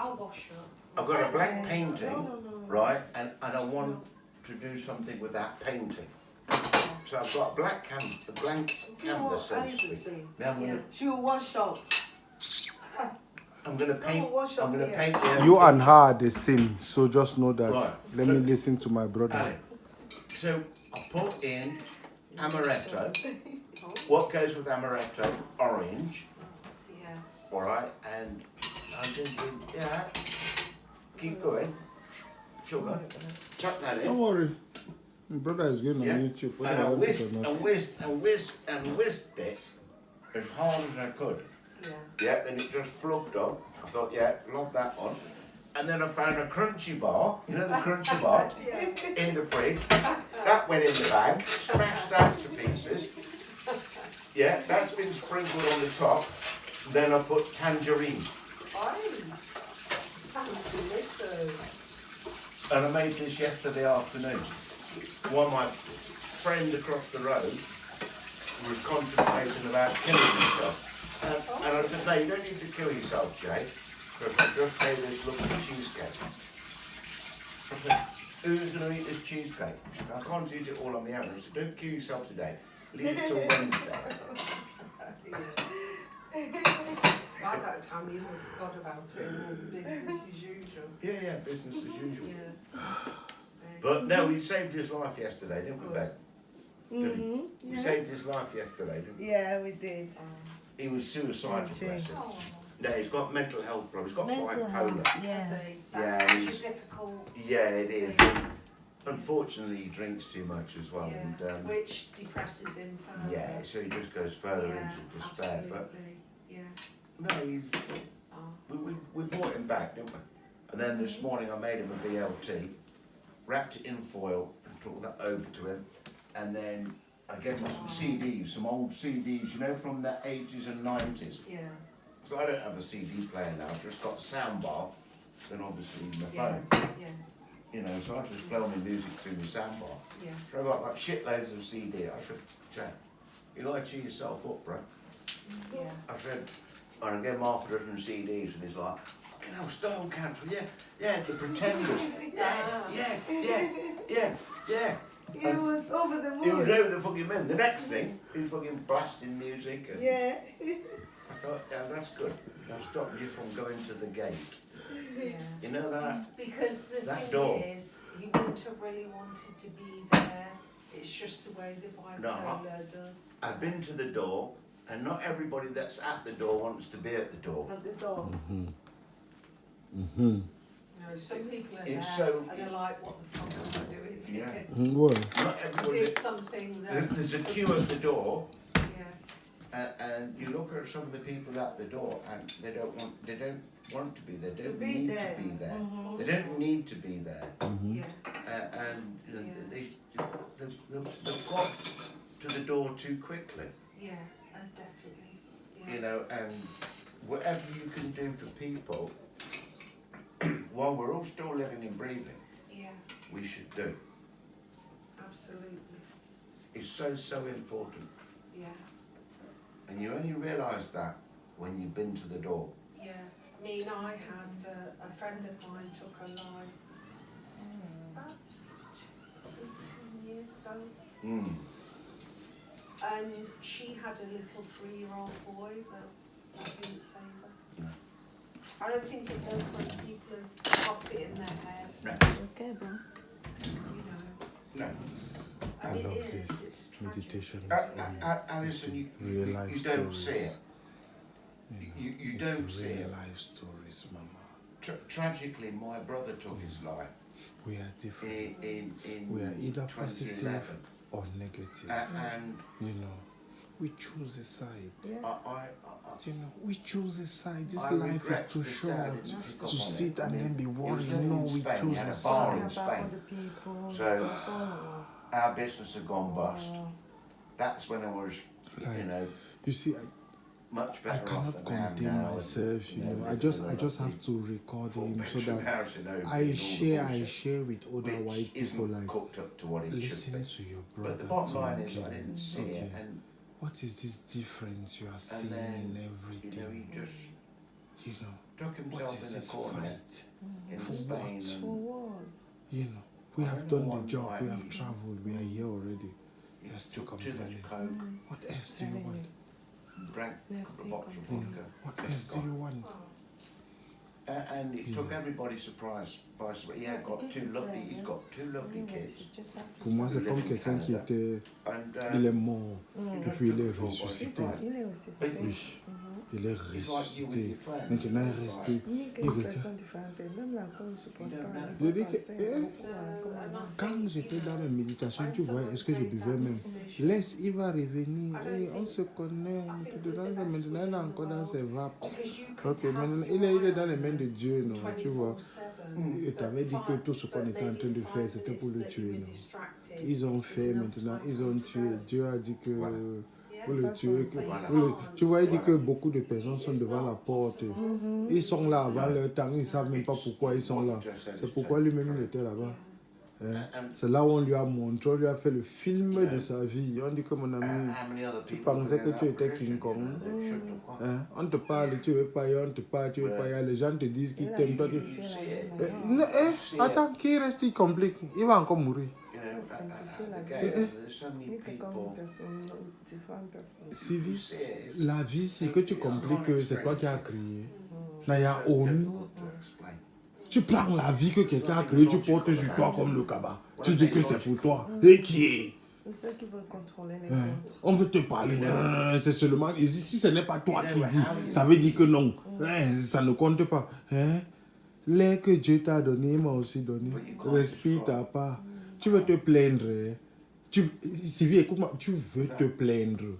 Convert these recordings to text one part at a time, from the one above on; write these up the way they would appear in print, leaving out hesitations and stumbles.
I'll wash up. I've got a black painting, right? And I want to do something with that painting. So I've got a blank canvas, so to speak. Now She'll wash up. I'm going to paint. I'm going to paint. You and her are the same, so just know that. Right. Let me listen to my brother. Ali. So I put in amaretto. What goes with amaretto? Orange. Yeah. All right, and I'm thinking, yeah, keep going. Sugar. Chuck that in. Don't worry. My brother is going on YouTube. And I whisked it as hard as I could. Yeah. Yeah, then it just fluffed up. I thought, yeah, lob that on. And then I found a crunchy bar, you know the crunchy bar, in the fridge. That went in the bag, smashed that to pieces. Yeah, that's been sprinkled on the top. Then I put tangerine. Sounds delicious. And I made this yesterday afternoon. One my friend across the road was contemplating about killing himself. And I said, no, you don't need to kill yourself, Jay, because I just made this lovely cheesecake. I said, who's going to eat this cheesecake? I can't eat it all on my own. I said, don't kill yourself today. Leave it till Wednesday. By that time, you'd have forgot about it and all business as usual. Yeah, business as usual. Yeah. But no, we saved his life yesterday, didn't we, babe? We saved his life yesterday, didn't we? Yeah, we did. He was suicidal, bless him. Oh. No, he's got mental health problems. He's got Mental bipolar. health, yeah. That's such a difficult. Yeah, it is. And unfortunately, he drinks too much as well. Yeah. And, Which depresses him further. yeah, so he just goes further into despair. Absolutely. Yeah. But no, he's. We brought him back, didn't we? And then this morning I made him a BLT, wrapped it in foil, and took that over to him. And then I gave him some CDs, some old CDs, you know, from the 80s and 90s. Yeah. So I don't have a CD player now, I've just got a sound bar, then obviously my phone. Yeah. You know, so I just play my music through my sound bar. Yeah. So I've got like shitloads of CD. I said, Jack, you gotta cheer yourself up, bro. Yeah. I said, and I gave him half a dozen CDs and he's like, fucking hell, Stone Council, yeah, the Pretenders. yeah. He was over the moon. He was over the fucking moon. The next thing, he was fucking blasting music. And Yeah. I thought, yeah, that's good. That stopped you from going to the gate. Yeah. You know that? Because the That thing door. is, he wouldn't have really wanted to be there. It's just the way the bipolar does. I've been to the door, and not everybody that's at the door wants to be at the door. At the door. No, some people are It's there so- and they're like, what the fuck am I doing here? Yeah. What? Not I everybody. did something that, There's a queue at the door, yeah, and you look at some of the people at the door, and they don't want to be there. They don't be need there. to be there. They don't need to be there. yeah, And you know, Yeah. they've got to the door too quickly. yeah, definitely. Yeah. You know, and whatever you can do for people, while we're all still living and breathing, Yeah, we should do. absolutely. It's so important. Yeah, And you only realise that when you've been to the door. yeah. Me and I had a friend of mine took her life about 10 years ago. Mm. And she had a little 3-year-old boy, but that didn't save her. No. I don't think it does when people have got it in their head, No. Okay, bro. you know. No. I And it love is, this it's tragic. meditation. Alison, you don't see it. You don't see real it. life stories, Mama. Tragically, my brother took his life We are different. in We are either positive 2011. or negative. And You know, we choose a side. I You know, we choose a side. This I life is regret too the dad short didn't pick up to on sit it. I and mean, then be he was worried. living No, in we Spain, he choose had a a bar in side. Spain. People, So, our business had gone bust. That's when I was, you Like, know, You see, much I better off cannot than I am contain now. myself. You know, I just have to record him so Four-bedroom that house in Oakley I and all the share bullshit, with other which white people. isn't Like, cooked up to what it should listen be. to your brother. But the bottom to line is, him. I didn't see Okay. it, and What is this difference you are seeing then in you know, everything? he just You know, took What himself is in a this corner fight? in For Spain. what? For what? You know, we I have remember done the one job, we time have traveled, we are here already. He You're still took too much complaining. coke, What else do you Telling want? you. drank We are a still box of You complaining. vodka. know, what else do you want? And it Yeah. took everybody by surprise. He had got two lovely, he's got two lovely kids. Pour moi, c'est comme quelqu'un qui était... And Il est mort, Mm. et puis il est took us all by ressuscité. surprise. Il est aussi Oui. c'était. Il est It's like you with ressuscité. your friends. Maintenant, il reste plus. Ni Il qu'une regarde. personne différente. Même là, qu'on ne supporte You don't pas. know. On Je peut dis que, passer eh, beaucoup à- comme avant. Quand j'étais dans mes méditations, tu vois, est-ce que je buvais même? Laisse, il va revenir. Et on se connaît. Maintenant, il est encore dans ses vapes. Ok, maintenant, il est dans les mains de Dieu, non, tu vois. Il t'avait dit que tout ce qu'on était en train de faire, c'était pour le tuer, non. Ils ont fait maintenant, ils ont tué. Dieu a dit que pour le tuer, tu vois, il dit que beaucoup de personnes sont devant la porte. Ils sont là avant leur temps, ils ne savent même pas pourquoi ils sont là. C'est pourquoi lui-même il était là-bas. Hein? C'est là où on lui a montré, on lui a fait le film de sa vie. On dit que mon ami, How many other tu people pensais were que in tu that étais position, King Kong. you know, that shouldn't have gone. Hein? On te parle, tu veux pas y aller, on te parle, tu veux pas y aller. Les gens te disent qu'ils t'aiment, toi tu... You see it. Non, attends, qui reste, il complique. Il va encore mourir. You know, Simplifier la again, vie. there's so many Ni que comme people. une personne, différentes personnes. Si You vite, see it, it's- la vie, c'est que tu compliques que c'est toi qui as créé. Là, il y a so honte. difficult to explain. Tu prends la vie que quelqu'un a créée, tu portes sur toi comme le cabas. Tu dis que c'est pour toi. Et qui est? Ceux qui veulent contrôler les Hein? autres. On veut te parler, c'est seulement ici. Si ce n'est pas toi qui dis, ça veut dire que non. Hein, ça ne compte pas. Hein? L'air que Dieu t'a donné, il m'a aussi donné. Respire ta part. Tu veux te plaindre. Hein? Sylvie, écoute-moi, tu veux te plaindre.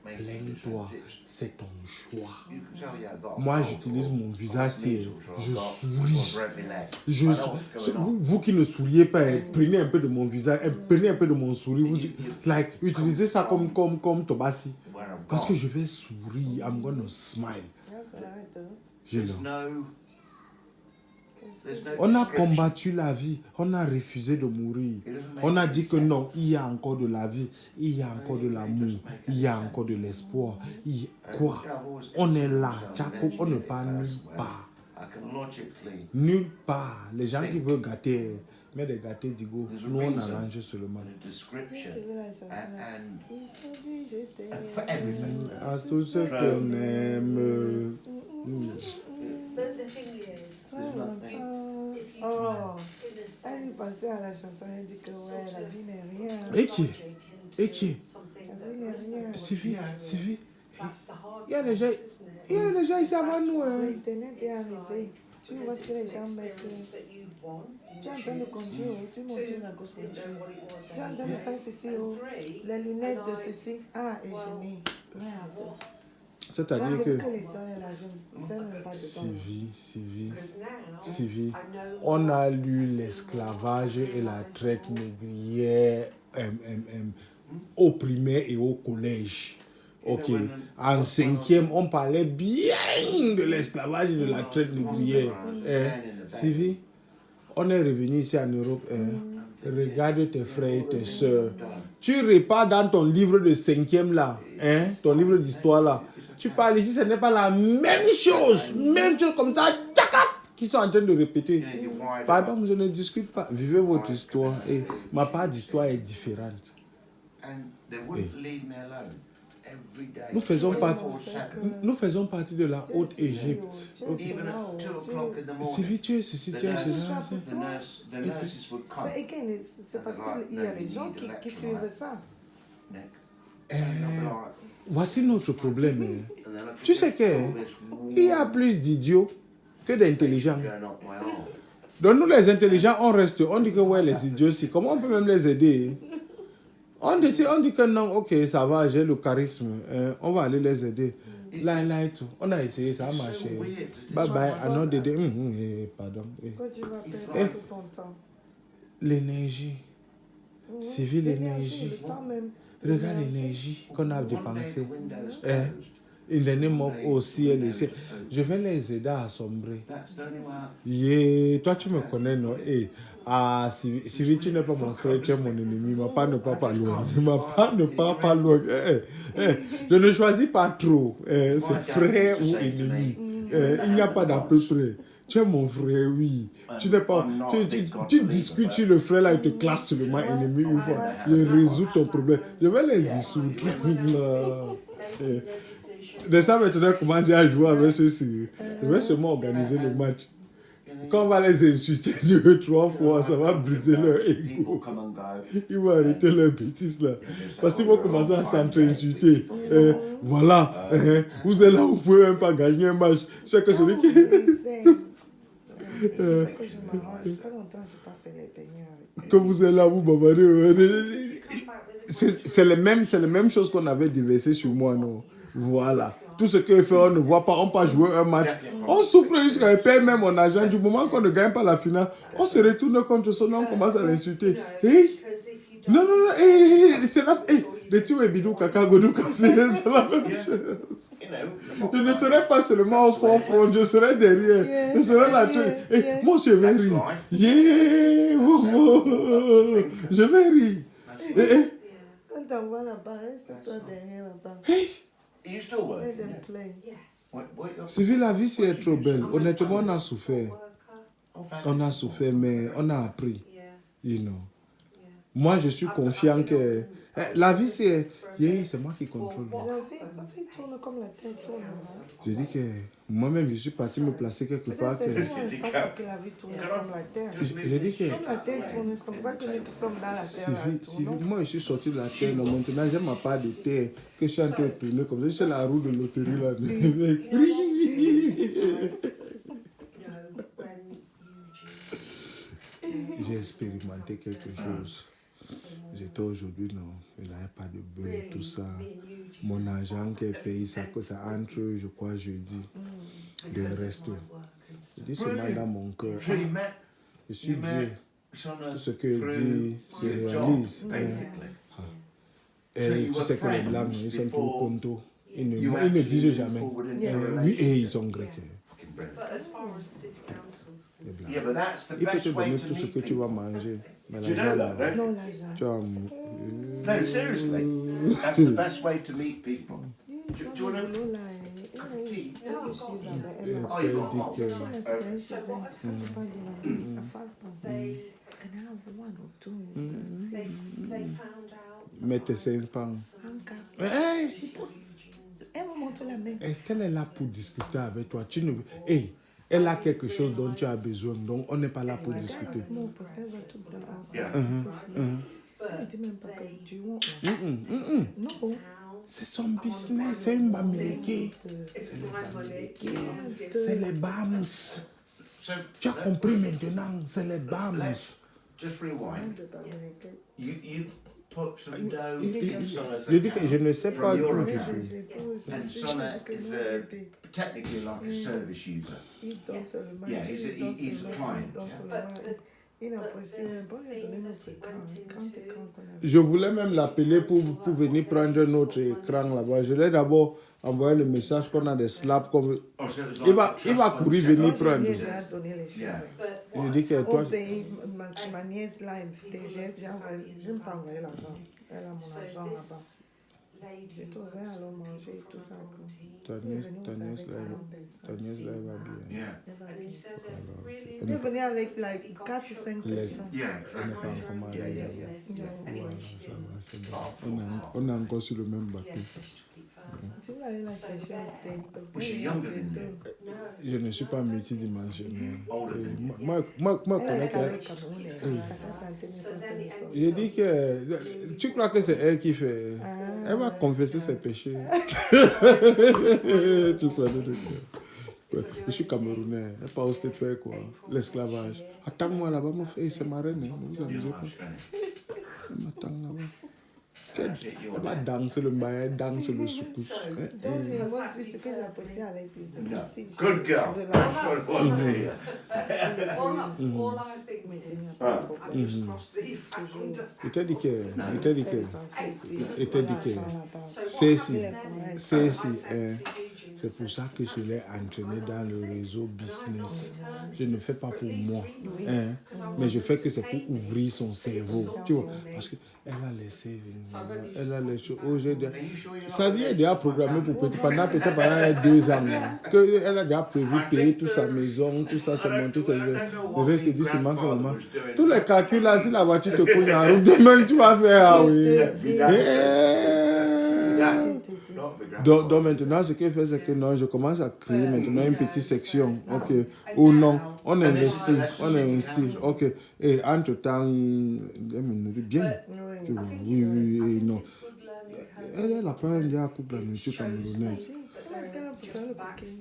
Plains-toi, c'est ton choix. You can tell, yeah, I got a Moi, cold j'utilise or- mon visage, or c'est- measles or je I've got- souris. or break my leg. Je, I know what's going on. vous qui ne souriez pas, prenez un peu de mon visage, prenez un peu de mon sourire. Like, utilisez ça comme Tobassi. Where I'm Parce que gone. je vais sourire, I'm gonna smile. Là, ça l'arrête, hein. You There's know. there's no On a description. combattu la vie, on a refusé de mourir. It doesn't make On a any dit que sense. non, il y a encore de la vie, il y a encore de l'amour, il y a encore de l'espoir. Quoi? You know, I've always On est là, considered Jacob, myself on ne an part engineer nulle person part. where I can logically, Nulle part. Les gens qui veulent gâter, mais des gâtés d'Igo, There's a nous on reason. arrange seulement. and a description, Celui-là, ça, ça. and Il faut dire je t'aime. for everything. À tous ceux qu'on aime. But the thing is, Très There's nothing. longtemps. if you Oh, in a elle est sense, passée à la chanson, elle dit que ouais, la vie n'est rien. Et qui? logic into Et qui? something La that vie n'est there is no rien. logic. Sylvie, Sylvie, That's the hard il y a des gens, part, isn't it? il y a des gens ici avant nous. Hein. L'internet est It's arrivé. like, Tu because vois ce que les it's an gens mettent experience sur. that you want, Tu es en train de conduire, tu montes la gauche didn't voiture. know what it was Tu es en train de faire ceci, oh. three, Les lunettes de and I- ceci. Ah, et génie. Merde. C'est-à-dire que, Que l'histoire est là, je ne fais même pas de temps. Sylvie, because now Sylvie, I know on a more, lu I see l'esclavage more, et la I realize traite more. négrière au primaire et au collège. Ok. En cinquième, on parlait bien de l'esclavage et de la traite négrière. Sylvie, on est revenu ici en Europe. Regarde tes frères et tes soeurs. Tu repars dans ton livre de cinquième là, ton livre d'histoire là. Tu parles ici, ce n'est pas la même chose comme ça, tchakap, qui sont en train de répéter. Pardon, je ne discute pas. Vivez votre histoire. Et ma part d'histoire est différente. And they wouldn't leave me alone every day. Nous faisons partie, 24/7. nous faisons partie de la Haute-Égypte. Ok. Even at 2 o'clock in the morning. Sylvie, tu es ceci, tu es cela. The nurses would come. Mais again, c'est parce qu'il y a les gens qui suivent ça. Nick. Voici notre problème. And then I Tu could sais get que through this il y a plus d'idiots que d'intelligents. going up my arm. Donc nous les intelligents, on reste, on dit que ouais les idiots, si comment on peut même les aider? On décide, on dit que non, ok ça va, j'ai le charisme, on va aller les aider. Là et tout, on a essayé, ça a marché. Bye bye, another day. Pardon. Quand tu vas It's perdre like- tout ton temps. L'énergie, Sylvie, l'énergie. Le temps même. Regarde l'énergie qu'on a One day the dépensée. window's Eh. closed. In the name of aussi et je vais les aider à sombrer. That's the only way. Yeah, toi tu me connais, non? Eh, ah, si tu n'es pas mon frère, tu es mon ennemi. Ma part ne part pas loin. Ma part ne part pas loin. Je ne choisis pas trop. C'est frère ou ennemi. Il n'y a pas d'à peu près. Tu es mon frère, oui. Tu n'es pas. Tu discutes sur le frère là, il te classe seulement ennemi une fois. Il résout ton problème. Je vais les dissoudre. De ça, maintenant, commencer à jouer avec ceci. Je vais seulement organiser le match. Quand on va les insulter 2, 3 fois, ça va briser leur ego. Ils vont arrêter leur bêtises là. Parce qu'ils vont commencer à s'entre-insulter. Voilà, vous êtes là, vous ne pouvez même pas gagner un match. Chaque celui qui. Que vous êtes là, vous bavardez. C'est les mêmes choses qu'on avait déversées sur moi, non? Voilà. Tout ce qu'il fait, on ne voit pas, on peut jouer un match. On souffre jusqu'à payer même mon argent. Du moment qu'on ne gagne pas la finale, on se retourne contre son nom, on commence à l'insulter. Hey! Non, c'est là. Le tio et bidou, caca, godou, café, c'est la même chose. Je ne serai pas seulement au fond, je serai derrière. Je serai là. Moi, je vais rire. Je vais rire. Quand t'envoies là-bas, reste-toi derrière là-bas. Are you still working? Let them play. Sylvie, la vie, c'est trop belle. Honnêtement, on a souffert. On a souffert, mais on a appris. You know. Moi, je suis confiant que la vie, c'est moi qui contrôle. La vie tourne comme la terre tourne. Je dis que moi-même, je suis parti me placer quelque part. C'est nous, on sent que la vie tourne comme la terre. Je dis que... Comme la terre tourne, c'est comme ça que nous sommes dans la terre. Sylvie, moi, je suis sorti de la terre. Donc maintenant, j'ai ma part de terre que je suis en train de tourner comme ça. C'est la roue de loterie là. J'ai expérimenté quelque chose. J'étais aujourd'hui, non, il n'y avait pas de beurre, tout ça. Mon argent qui est payé, ça entre, je crois, jeudi, de resto. Je dis seulement dans mon cœur. Je suis vieux. Tout ce que dit se réalise. Et tu sais que les blancs, ils sont trop contents. Ils ne disent jamais. Oui, et ils sont grecs. Yeah, but that's the Il peut te best way donner to tout ce meet que tu people. vas manger. Mais Do you know that, don't Non, you? l'argent. tu vas... No, seriously. That's the best way to meet people. Do you want to... tea? Oh, you got hot. Can I have one or two? They found out. Mets tes 5 pounds. Hey! Elle me montre la main. Est-ce qu'elle est là pour discuter avec toi? Hey, elle a quelque chose dont tu as besoin, donc on n'est pas là pour discuter. Non, parce qu'elle va tout dans ensemble. Elle ne dit même pas que tu veux. Non. C'est son business, c'est une bamileke. C'est les BAMS. So, Tu as compris maintenant, c'est les BAMS. let's just rewind. You put some dough in Sonna's Je dis que je account ne sais pas from your d'où tu account. fais. And Sonna is technically like a service user. Il donne seulement. Yeah, he's a client. Il a posté bon, il a donné notre écran. Quand qu'on a. Je voulais même l'appeler pour venir prendre notre écran là-bas. Je l'ai d'abord envoyé le message qu'on a des slaps comme... Oh, so it was Il like va courir venir prendre. Je lui ai donné les choses. Yeah. Je dis que toi... Au pays, ma nièce là, je ne peux pas envoyer l'argent. Elle a mon argent là-bas. J'ai tout ouvert, allons manger et tout ça. Ta nièce là, elle va bien. Yeah. Elle est venue avec like 4 ou 5 personnes. Yeah. On n'est pas encore mariés là-bas. Yeah. Voilà, ça va, c'est bon. On est encore sur le même bateau. Tu vas aller la chercher à Steak. Was she younger than you? Je ne suis pas multidimensionnel. Older than you? Moi, Elle connais est qu'elle... avec Camerounais. Ça va tenter de faire J'ai dit que... Tu crois que c'est elle qui fait... Elle va confesser ses péchés. Tu fais de ouais. Je suis Camerounais. Elle pas osé faire quoi? L'esclavage. Attends-moi là-bas, mon frère. C'est ma reine. Ne vous amusez pas. Elle m'attend là-bas. Elle va danser le maïs, elle danse le soukous. Donc, moi, c'est ce que j'ai apprécié avec plaisir. No. Good girl. That's what I want to hear. All I think Mais tu is, n'as pas I just crossed the found. Il t'a dit que... Il t'a dit que... So C'est si. C'est pour ça que je l'ai entraîné dans le réseau business. Je ne fais pas pour moi, hein, mais je fais que c'est pour ouvrir son cerveau. Tu vois, parce qu'elle a les savings, elle a les choses. Aujourd'hui, ça vient déjà programmé pour pendant peut-être 2 ans. Elle a déjà prévu payer toute sa maison, tout ça, c'est monté. Le reste du c'est manque vraiment. Tous les calculs là, si la voiture te cogne en route, demain tu vas faire, ah oui. Donc maintenant, ce qu'elle fait, c'est que non, je commence à créer maintenant une petite section. Ok. Ou non, on investit. Ok. Et entre-temps, bien. Tu vois, oui, et non. Elle est la première déjà à couper la nourriture camerounaise.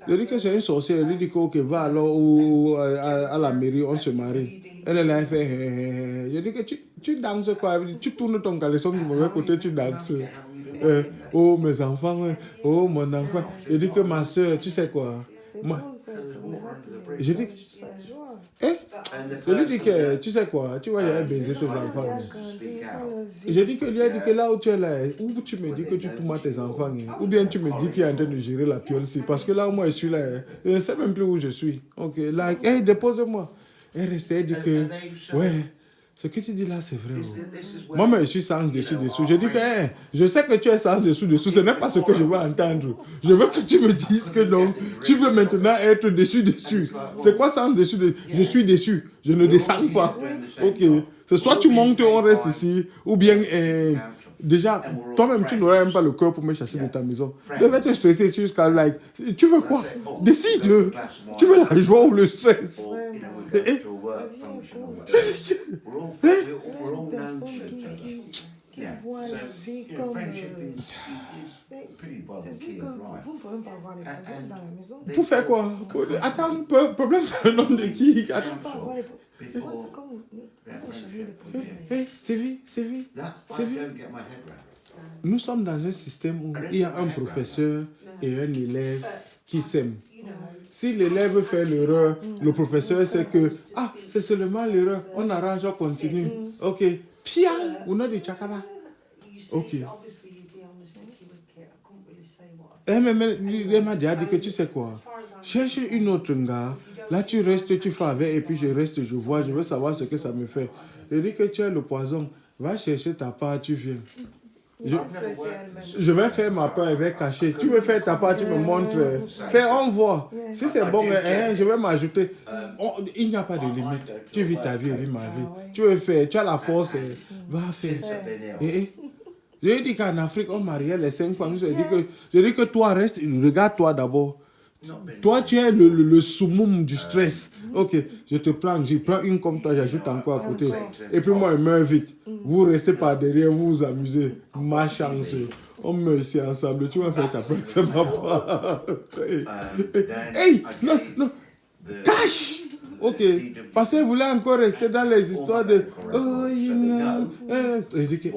Je dis que c'est une sorcière. Elle dit que ok, va alors à la mairie, on se marie. Elle est là, elle fait. Je dis que tu danses quoi? Tu tournes ton caleçon du mauvais côté, tu danses. Oh mes enfants, oh mon enfant. Je dis que ma soeur, tu sais quoi? Moi, je dis je lui dis que tu sais quoi? Tu vois, il y a baiser tes enfants. Je dis que lui a dit que là où tu es là, ou tu me dis que tu tournes tes enfants, ou bien tu me dis qu'il est en train de gérer la piole-ci. Parce que là où moi je suis là, je ne sais même plus où je suis. Ok, là, hey, dépose-moi. Elle restait, elle dit que, ouais. Ce que tu dis là, c'est vrai. Oh. Moi, je suis sans dessus-dessous. Je dis que je sais que tu es sans dessus-dessous. Ce n'est pas ce que je veux entendre. Je veux que tu me dises que non. Tu veux maintenant être dessus-dessus. C'est quoi sans dessus-dessous? Je suis déçu. Je ne descends pas. Ok. C'est soit tu montes, on reste ici, ou bien déjà, toi-même, tu n'aurais même pas le cœur pour me chercher de ta maison. Je vais te stresser jusqu'à like. Tu veux quoi? Décide. Tu veux la joie ou le stress? Qui voit la vie comme... C'est sûr que vous ne pouvez pas avoir des problèmes dans la maison. Pour faire quoi? Attends, problème, c'est le nom de qui? Attends. C'est comme... C'est vie. Nous sommes dans un système où il y a un professeur et un élève qui s'aiment. Si l'élève fait l'erreur, le professeur sait que c'est seulement l'erreur, on arrange, on continue. Ok. Pian, on a du chakala. Ok. Elle m'a déjà dit que tu sais quoi? Cherche une autre gars. Là, tu restes, tu fais avec, et puis je reste, je vois, je veux savoir ce que ça me fait. Je dis que tu as le poison. Va chercher ta part, tu viens. Je vais faire ma part, elle va cacher. Tu veux faire ta part, tu me montres. Fais, on voit. Si c'est bon, je vais m'ajouter. Il n'y a pas de limite. Tu vis ta vie, vis ma vie. Tu veux faire, tu as la force, va faire. Je dis qu'en Afrique, on mariait les 5 femmes. Je dis que toi, reste, regarde-toi d'abord. Toi, tu es le summum du stress. Ok, je prends une comme toi, j'ajoute encore à côté. Et puis moi, je meurs vite. Vous restez par derrière, vous vous amusez. Ma chance. On meurt ici ensemble. Tu vas faire ta part, fais ma part. Hey, non. Cache. Ok, parce que vous voulez encore rester dans les histoires de il dit que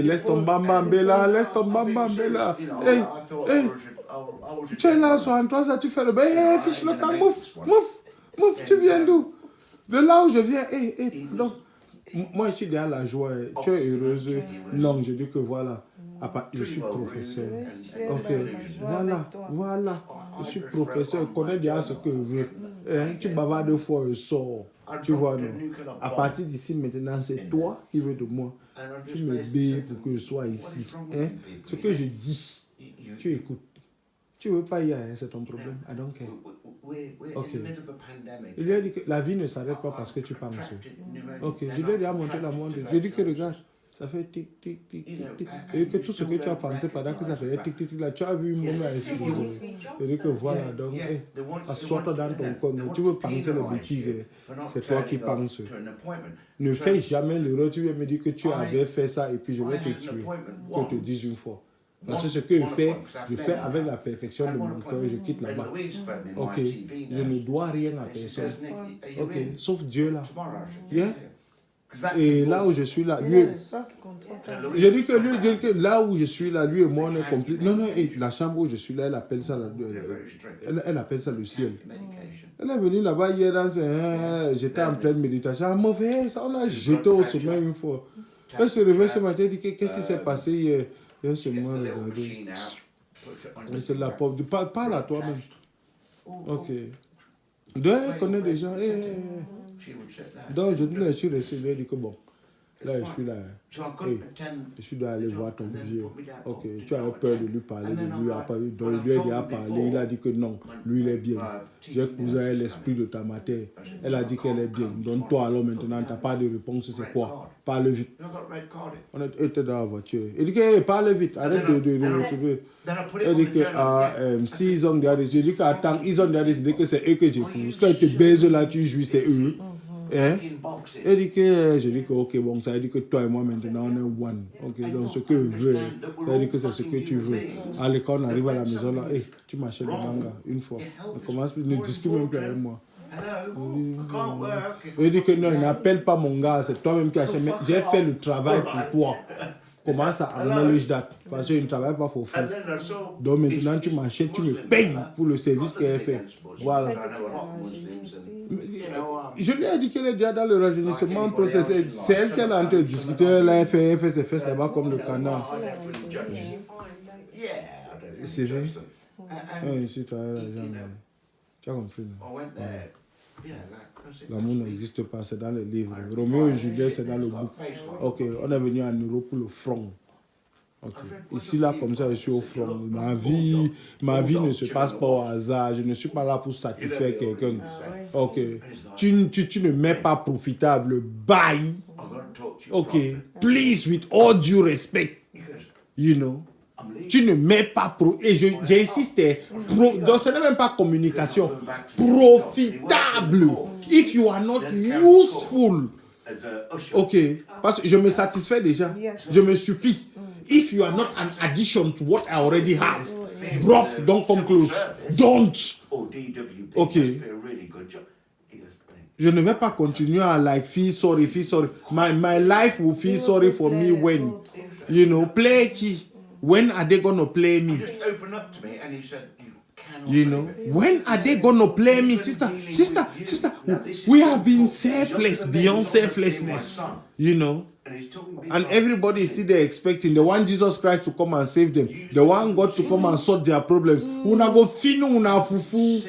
laisse ton bambambé là, tu es là, 63 ça tu fais le bain, fiche le camp, mouf, tu viens d'où? De là où je viens, donc moi je suis derrière la joie, tu es heureuse? Non, je dis que voilà. Je suis professeur. Ok, voilà. Je suis professeur, je connais déjà ce que je veux. Tu bavardes 2 fois, je sors. Tu vois, non? À partir d'ici, maintenant, c'est toi qui veux de moi. Tu me baies pour que je sois ici. Ce que je dis, tu écoutes. Tu ne veux pas y aller, c'est ton problème. I don't care. Ok. Il lui a dit que la vie ne s'arrête pas parce que tu penses. Ok, je lui ai déjà montré la montre. Je dis que regarde. Ça fait tic, tic, tic, tic, tic. Et que tout ce que tu as pensé pendant que ça faisait tic, tic, tic, là, tu as vu une moment à exploser. Et dit que voilà, donc, assois-toi dans ton coin. Tu veux penser les bêtises, c'est toi qui penses. Ne fais jamais l'erreur, tu viens me dire que tu avais fait ça et puis je vais te tuer. Que je te dise une fois. Parce que ce que je fais avec la perfection de mon cœur, je quitte là-bas. Ok, je ne dois rien à personne. Ok, sauf Dieu là. Yeah? Et là où je suis là, lui, je dis que là où je suis là, lui et moi on est complices. Non, la chambre où je suis là, elle appelle ça le ciel. Elle est venue là-bas hier, j'étais en pleine méditation. Mauvais, ça on a jeté au sommet une fois. Elle se réveille ce matin, elle dit qu'est-ce qui s'est passé hier? Elle se m'a regardé. C'est la pauvre. Parle à toi-même. Ok. Donc, elle connaît déjà. Donc, aujourd'hui, là, je suis resté. Je lui ai dit que bon, là, je suis là. Je dois aller voir ton vieux. Ok, tu avais peur de lui parler de lui. Donc, il lui a déjà parlé. Il a dit que non, lui, il est bien. J'ai posé à elle l'esprit de ta matière. Elle a dit qu'elle est bien. Donc, toi, alors, maintenant, tu n'as pas de réponse. C'est quoi? Parle vite. On était dans la voiture. Il dit que parle vite. Arrête de retrouver. Elle dit que si ils ont des je dis qu'attends, ils ont des décidé que c'est eux que j'épouse. Quand ils te baisent là, tu jouis, c'est eux. Hein? Elle dit que, je dis que ok, bon, ça veut dire que toi et moi maintenant on est one. Ok, donc ce que je veux, ça veut dire que c'est ce que tu veux. Allez, quand on arrive à la maison là, hey, tu m'achètes le manga une fois. On commence, ne discute même plus avec moi. Elle dit que non, il n'appelle pas mon gars, c'est toi-même qui achètes. Mais j'ai fait le travail pour toi. Commence à acknowledge that. Parce que je ne travaille pas pour faire. Donc maintenant, tu m'achètes, tu me payes pour le service qu'elle fait. Voilà. Je lui ai dit qu'elle est déjà dans le rajeunissement process. C'est elle qui est en train de discuter. Là, elle fait ses fesses là-bas comme le canard. C'est vrai. Si tu as l'argent, tu as compris. L'amour n'existe pas, c'est dans les livres. Roméo et Juliette, c'est dans le book. Ok, on est venu en Europe pour le front. Okay. Ici, là, comme ça, je suis au front. Ma vie ne se passe pas au hasard. Je ne suis pas là pour satisfaire quelqu'un. Ok. Tu ne m'es pas profitable. Bye. Ok. Please, with all due respect. You know. Tu ne m'es pas et j'insiste. Donc, ce n'est même pas communication. Profitable. If you are not useful. Ok. Parce que je me satisfais déjà. Je me suffis. If you are not an addition to what I already have, broth, don't come close. Don't. Ok. Je ne vais pas continuer à like feel sorry. My life will feel sorry for me when, you know, play key. When are they going to play me? You know, when are they going to play me? Sister, we have been selfless beyond selflessness. You know, and everybody is still there expecting the one Jesus Christ to come and save them. The one God to come and sort their problems. Una go fino, una fufu.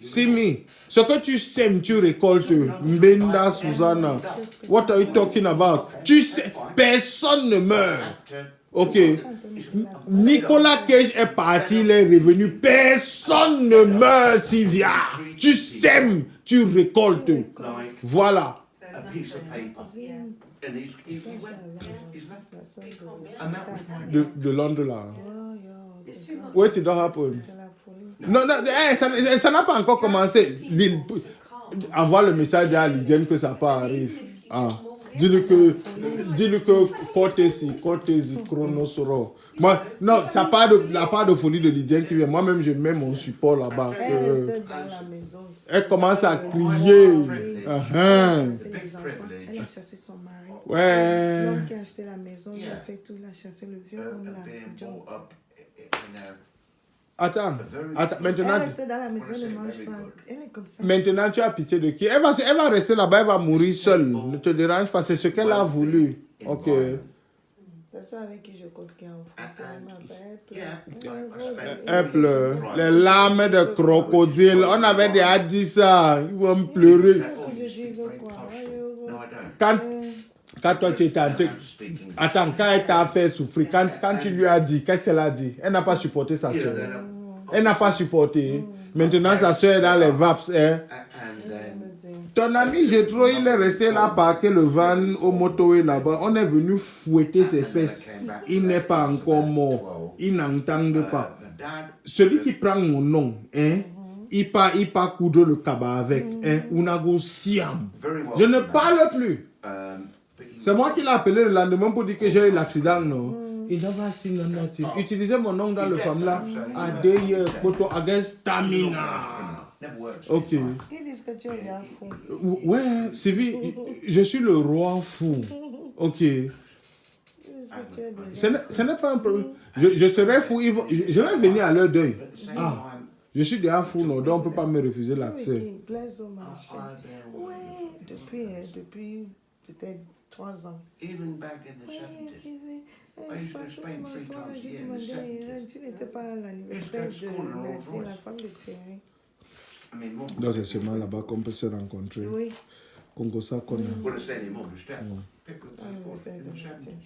See me. Ce que tu sèmes, tu récoltes. Mbenda, Susanna. What are you talking about? Tu sais, personne ne meurt. Ok. Nicolas Cage est parti, il est revenu. Personne ne meurt, Sylvia. Tu sèmes, tu récoltes. Voilà. De Londres là. Wait, it don't happen. Non, ça n'a pas encore commencé. Envoie le message à Lydienne que ça pas arrive. Ah. Dis-lui que Cortési, Chronosoro. Moi, non, ça part la part de folie de Lydienne qui vient. Moi-même, je mets mon support là-bas. Elle commence à crier. Elle a chassé son mari. Ouais. L'homme qui a acheté la maison, il a fait tout, il a chassé le vieux homme là. Attends, maintenant. Elle reste dans la maison, elle ne mange pas. Elle est comme ça. Maintenant, tu as pitié de qui? Elle va rester là-bas, elle va mourir seule. Ne te dérange pas, c'est ce qu'elle a voulu. Ok. C'est ça avec qui je cause qui est en France. Elle pleure. Les larmes de crocodile. On avait déjà dit ça. Ils vont pleurer. Quand toi tu étais attends, quand elle t'a fait souffrir, quand tu lui as dit, qu'est-ce qu'elle a dit? Elle n'a pas supporté sa soeur. Elle n'a pas supporté. Maintenant, sa soeur est dans les vaps. Hein? Ton ami Jétro, il est resté là, parqué le van au motorway là-bas. On est venu fouetter ses fesses. Il n'est pas encore mort. Il n'entend pas. Celui qui prend mon nom, hein? Il part coudre le cabas avec. Hein? Unago Siam. Je ne parle plus. C'est moi qui l'ai appelé le lendemain pour dire que j'ai eu l'accident, non? Il n'a pas signé non. Utilisez mon nom dans le femme là. Adeye Koto Against Stamina. Ok. Ils disent que tu es bien fou. Ouais, Sylvie, je suis le roi fou. Ok. Ce n'est pas un problème. Je serai fou. Je vais venir à leur deuil. Ah. Je suis déjà fou, non, donc on ne peut pas me refuser l'accès. Oui, depuis peut-être 3 ans. Even back in the 70s. I used to go to Spain 3 times a year in the 70s. Tu n'étais pas à l'anniversaire de Nadine, la femme de Thierry. I mean, Mum. Donc c'est seulement là-bas qu'on peut se rencontrer. Oui. Congo ça qu'on a. What I say anymore, just that. People Ah, pay for l'anniversaire it de in the Nadine.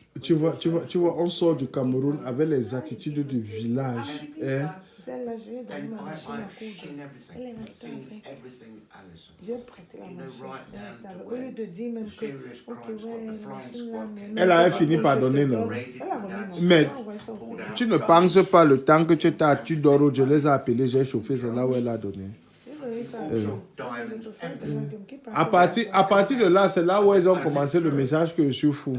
70s. Tu vois, on sort du Cameroun avec les attitudes du village. Hein? Celle-là, je lui ai donné And ma machine à I've coudre. seen everything. Elle est I've restée seen avec. everything, Alison. J'ai prêté la You know, machine. right Elle est down restée to avec. Au when lieu de dire même the que, serious ok, crimes, ouais, what the la flying machine là, squad mais... came. Elle avait mais fini je par te donner, donne. non? Elle a remis ma Mais- machine. Ouais, son prix. Tu ne penses pas le temps que tu étais à Tudoro, je les ai appelés, j'ai chauffé, c'est là où elle a donné. J'ai donné ça à Also, Joe. diamonds, Je te fais everything. de la qui parle À partir de là, c'est là où ils ont commencé le message que je suis fou.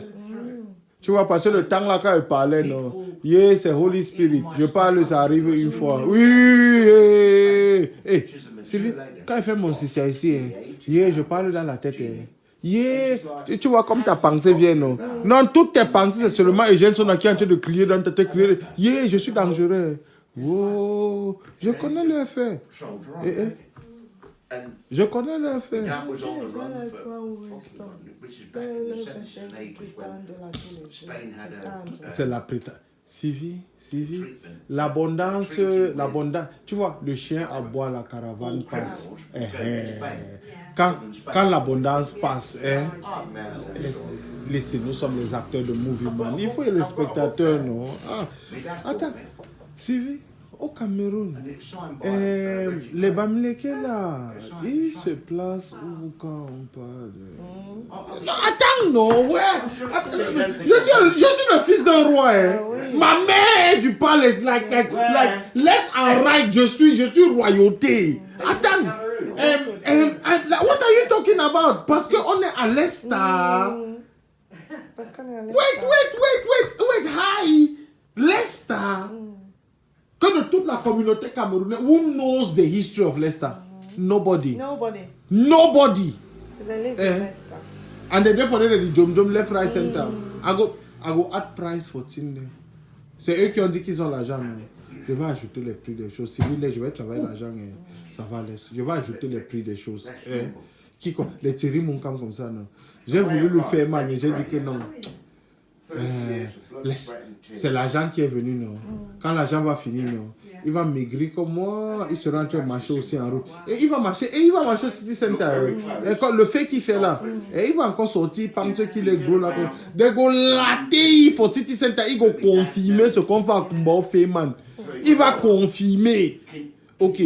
Tu vois, parce que le temps là, quand elle parlait, non. Yeah, c'est Holy Spirit. Je parle, ça arrive une fois. Oui, Sylvie, quand elle fait mon CCA ici, yeah, je parle dans la tête. Yeah, tu vois comme ta pensée vient, non. Non, toutes tes pensées, c'est seulement Eugène sont qui est en train de crier dans ta tête, crier. Yeah, je suis dangereux. Wow, je connais le fait. Sounds Eh, eh. right. And Je connais le fait. that was on the Déjà, run la for fois où ils fucking sont. which is back in the Le 70s péché and qui 80s when prétend de la tous les jours. Spain had a C'est la prétendance. Sylvie, treatment. l'abondance, tu vois, le chien aboie, la caravane passe. Quand l'abondance passe, hein, Oh, man. nous sommes les acteurs de mouvement. Il faut les spectateurs, non? Ah, attends, Sylvie, au Cameroun, And it's signed by les Bamileke là, ils se placent où quand on parle de... Non, attends, non, ouais. Attends, je suis le fils d'un roi, hein. Ma mère est du palais, like left and right, je suis royauté. Attends, what are you talking about? Parce qu'on est à l'Est. Parce qu'on est à l'Est. Wait, hi, Leicester. Que de toute la communauté camerounaise, who knows the history of Leicester? Nobody. Nobody. They live in Leicester. And then for the Jom left right center. I go add price for Tinder. C'est eux qui ont dit qu'ils ont l'argent. Je vais ajouter les prix des choses. Si je vais travailler l'argent, ça va laisser. Je vais ajouter les prix des choses. Les Thierry Moncam comme ça, non. J'ai voulu le faire mal, mais j'ai dit que non. C'est l'argent qui est venu, non. Quand l'argent va finir, non. Il va maigrir comme moi, il sera en train de marcher aussi en route. Et il va marcher au City Center. Le fait qu'il fait là, et il va encore sortir, il pense qu'il est gros là. They go latte for City Center, il va confirmer ce qu'on va faire, man. Il va confirmer. Ok.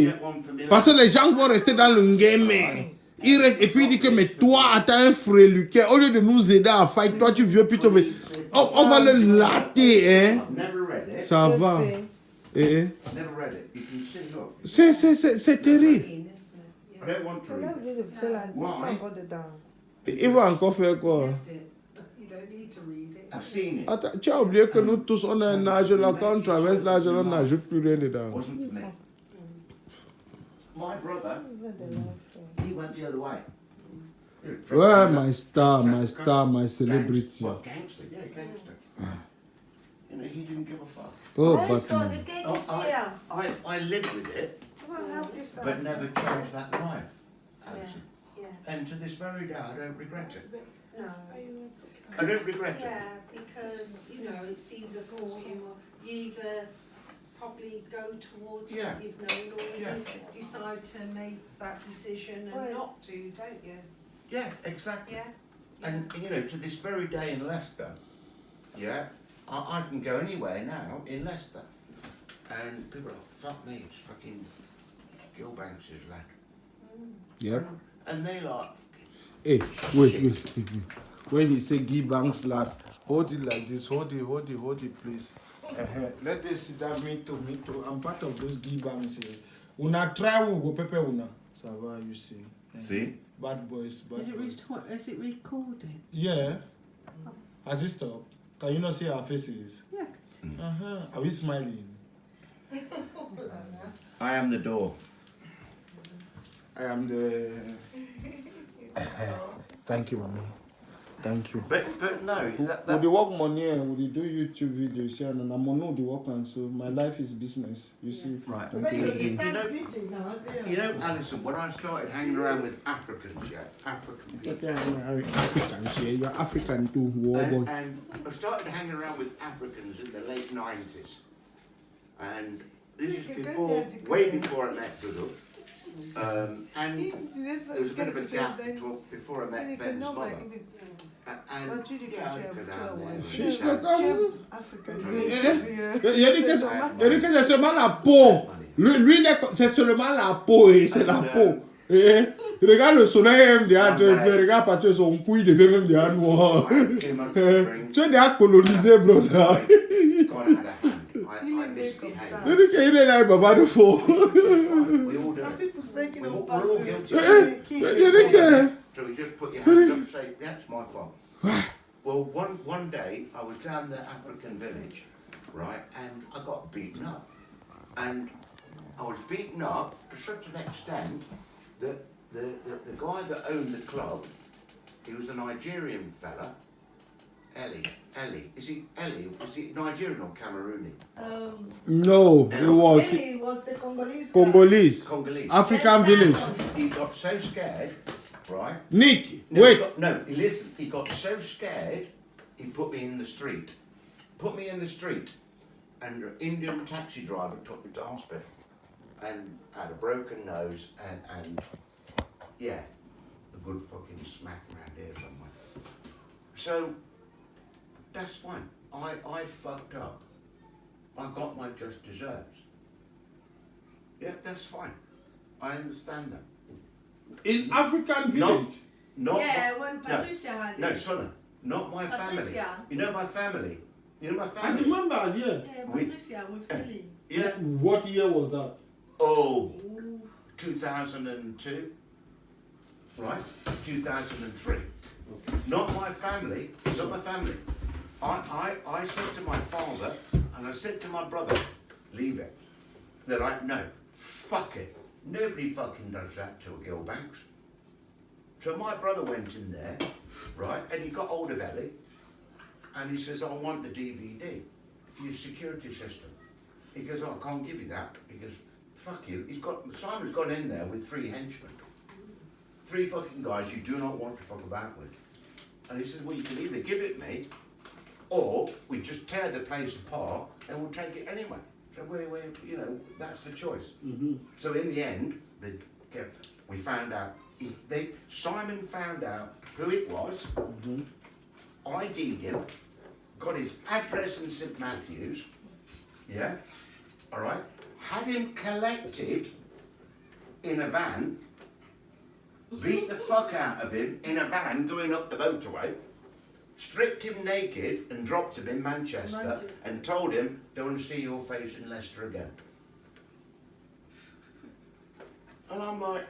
Parce que les gens vont rester dans le game. Il reste, et puis il dit que, mais toi, tu as un fréluquet. Au lieu de nous aider à fight, toi, tu veux plutôt. On va le latter, hein. Ça va. C'est terrible. Il va encore faire quoi? Attends, tu as oublié que nous tous, on a un âge là, quand on traverse l'âge là, on n'ajoute plus rien dedans. My brother, he went the other way. Ouais, my star, my celebrity. Well, gangster, yeah, gangster. You know, he didn't give a fuck. Oh, Batman. I lived with it, but never changed that life, Alison. And to this very day, I don't regret it. No. I don't regret it. Yeah, because, you know, it's either for you either probably go towards Yeah. what you've known or Yeah. you decide to make that decision and Right. not to, don't you? Yeah, exactly. Yeah? And, you know, to this very day in Leicester, yeah, I can go anywhere now in Leicester. And people are like, fuck me, it's fucking Gilbanks' lad. Yeah. And they like, Hey, wait. When he say Guy Banks lad, hold it like this, hold it, please. Let me sit down, me too. I'm part of those Guy Banks here. Una try, we go pepe una. Ça va, you see. see? Bad boys. Is it recording? Yeah. Has it stopped? Can you not see our faces? Yes. Are we smiling? I am the door. I am the... Thank you, mommy. Thank you. But no, Would they work money? Would they do YouTube videos? Yeah, and I'm on the work, and so my life is business. You see, right. But you You start know, preaching now. you know, Alison, when I started hanging around with Africans, African people, okay, I'm African. Yeah, you're African too, war boy. and I started hanging around with Africans in the late 90s, and this is before, way before I met Doodle. And there was a bit of a gap before I met Ben's mother. And yeah, I'd go down there. She's and like, African. il dit que c'est seulement la peau. Lui, c'est seulement la peau et c'est la peau. Et regarde le soleil aime déjà te faire, regarde parce que son couille devient même déjà noir. Tu es déjà colonisé, brother. God had a hand. I misbehaved. Il dit qu'il est là, il va pas de faux. We all do Some it. people say you know, We're all guilty. Il dit que... So we just put your hands up and say, that's my fault. Well, one day I was down the African village, right, and I got beaten up. And I was beaten up to such an extent that the guy that owned the club, he was a Nigerian fella, Eli. Is he Eli? Is he Nigerian or Cameroonian? No, it was Hey, was the Congolese. Congolese. African village. He got so scared, right? Nick, No, wait. Listen, he got so scared, he put me in the street. And an Indian taxi driver took me to hospital. And I had a broken nose and yeah, a good fucking smack around here somewhere. So, that's fine. I fucked up. I got my just desserts. Yeah, that's fine. I understand that. In African village. Not Yeah, when Patricia had it. No, Sonna, not my family. Patricia. You know my family. I remember, yeah. Yeah, Patricia with Philly. Yeah. What year was that? Oh, 2002. Right? 2003. Not my family. Not my family. I said to my father and I said to my brother, leave it. They're like, no, fuck it. Nobody fucking does that to a Gilbanks. So my brother went in there, right, and he got hold of Ellie, and he says, I want the DVD, your security system. He goes, oh, I can't give you that. He goes, fuck you. Simon's gone in there with 3 henchmen. 3 fucking guys you do not want to fuck about with. And he says, well, you can either give it me, or we just tear the place apart and we'll take it anyway. So you know, that's the choice. Mm-hmm. So in the end, we found out, Simon found out who it was, ID'd him, got his address in St Matthews, yeah, all right, had him collected in a van, beat the fuck out of him in a van going up the motorway, stripped him naked and dropped him in Manchester and told him, don't want to see your face in Leicester again. And I'm like,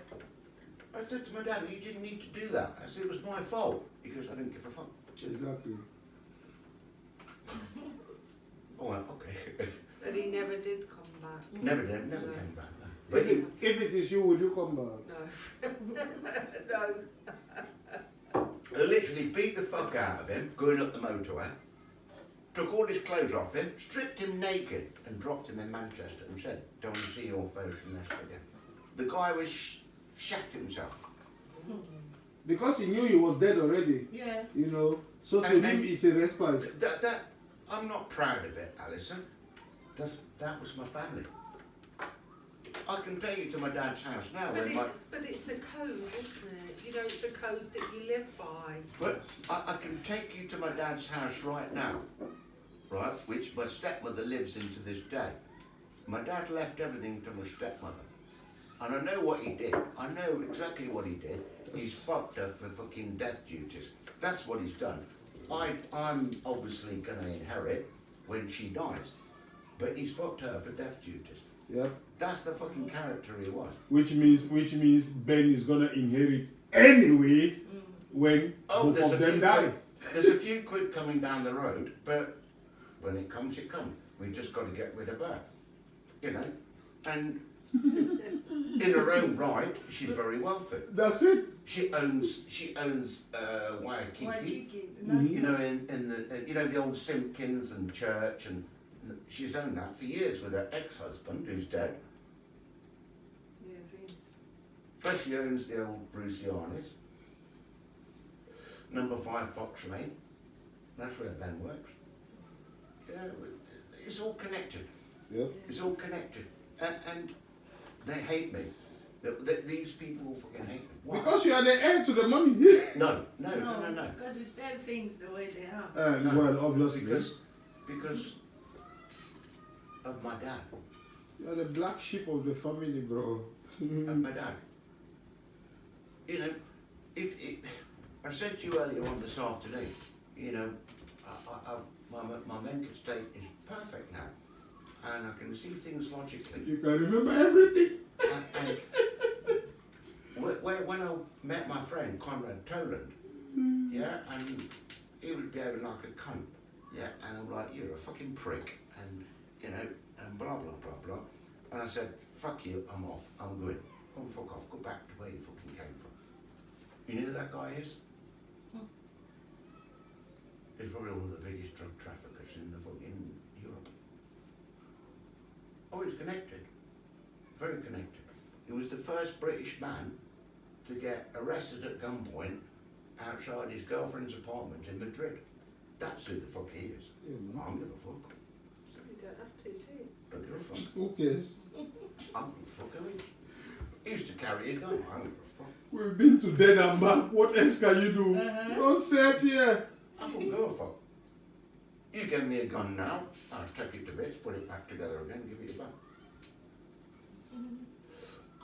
I said to my dad, you didn't need to do that. I said, it was my fault. He goes, I didn't give a fuck. Exactly. Oh, well, okay. And he never did come back. Never came back. But if it is you, will you come back? No. No. I literally beat the fuck out of him going up the motorway, took all his clothes off him, stripped him naked and dropped him in Manchester and said, don't want to see your face in Leicester again. The guy was shat himself. Because he knew he was dead already. Yeah. You know, so to him it's a respite. That I'm not proud of it, Alison. That was my family. I can take you to my dad's house now. But it's a code, isn't it? You know, it's a code that you live by. But I can take you to my dad's house right now, right? Which my stepmother lives in to this day. My dad left everything to my stepmother. And I know what he did. I know exactly what he did. He's fucked her for fucking death duties. That's what he's done. I'm obviously going to inherit when she dies. But he's fucked her for death duties. Yeah. That's the fucking character he was. Which means Ben is gonna inherit anyway when both of them die. There's a few quid coming down the road, but when it comes, it comes. We've just got to get rid of her, you know. And In her own right, she's very wealthy. That's it. She owns Waikiki. Waikiki. You know, in the you know the old Simpkins and church, and she's owned that for years with her ex-husband who's dead. Yeah, Vince. Plus she owns the old Brucianis. Number 5 Fox Lane. That's where Ben works. Yeah, it's all connected. Yep. It's all connected, and they hate me. These people fucking hate me. Why? Because you are the heir to the money. No. Because he said things the way they are. No. Well, obviously. Because of my dad. You are the black sheep of the family, bro. Of my dad. You know, if I said to you earlier on this afternoon, you know, my mental state is perfect now, and I can see things logically. You can remember everything. And when I met my friend Conrad Toland, yeah, and he was behaving like a cunt, yeah, and I'm like, you're a fucking prick, and you know, and blah blah blah blah, and I said, fuck you, I'm off, I'm good, go and fuck off, go back to where you fucking came from. You know who that guy is? He's probably one of the biggest drug traffickers in the fucking Europe. Oh, he's connected. Very connected. He was the first British man to get arrested at gunpoint outside his girlfriend's apartment in Madrid. That's who the fuck he is. Yeah, I don't give a fuck. You don't have to, do you? Don't give a fuck. Who cares? I don't give a fuck who he is. He used to carry a gun. I don't give a fuck. We've been to dead and back. What else can you do? You're safe here. I don't give a fuck. You give me a gun now, I'll take it to bits, put it back together again, give it back.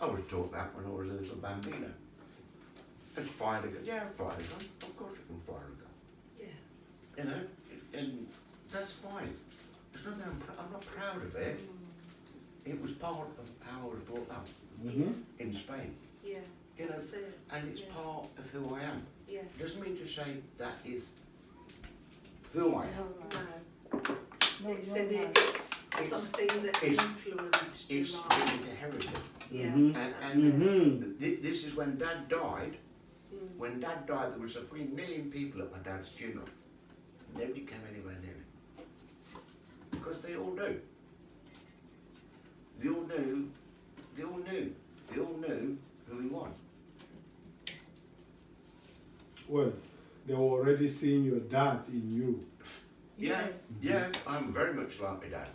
I was taught that when I was a little bambino. And fire a gun. Yeah, fire a gun. Of course you can fire a gun. Yeah. You know, and that's fine. There's nothing I'm not proud of it. It was part of how I was brought up in Spain. Yeah. You know, That's it. and it's Yeah. part of who I am. Yeah. It doesn't mean to say that is who I am. No. It's something that influenced your It's life. inherited. Yeah. And this is when Dad died. When Dad died, there was a 3 million people at my dad's funeral. Nobody came anywhere near me. Because they all knew. They all knew who he was. Well, they were already seeing your dad in you. Yeah, yeah, I'm very much like my dad.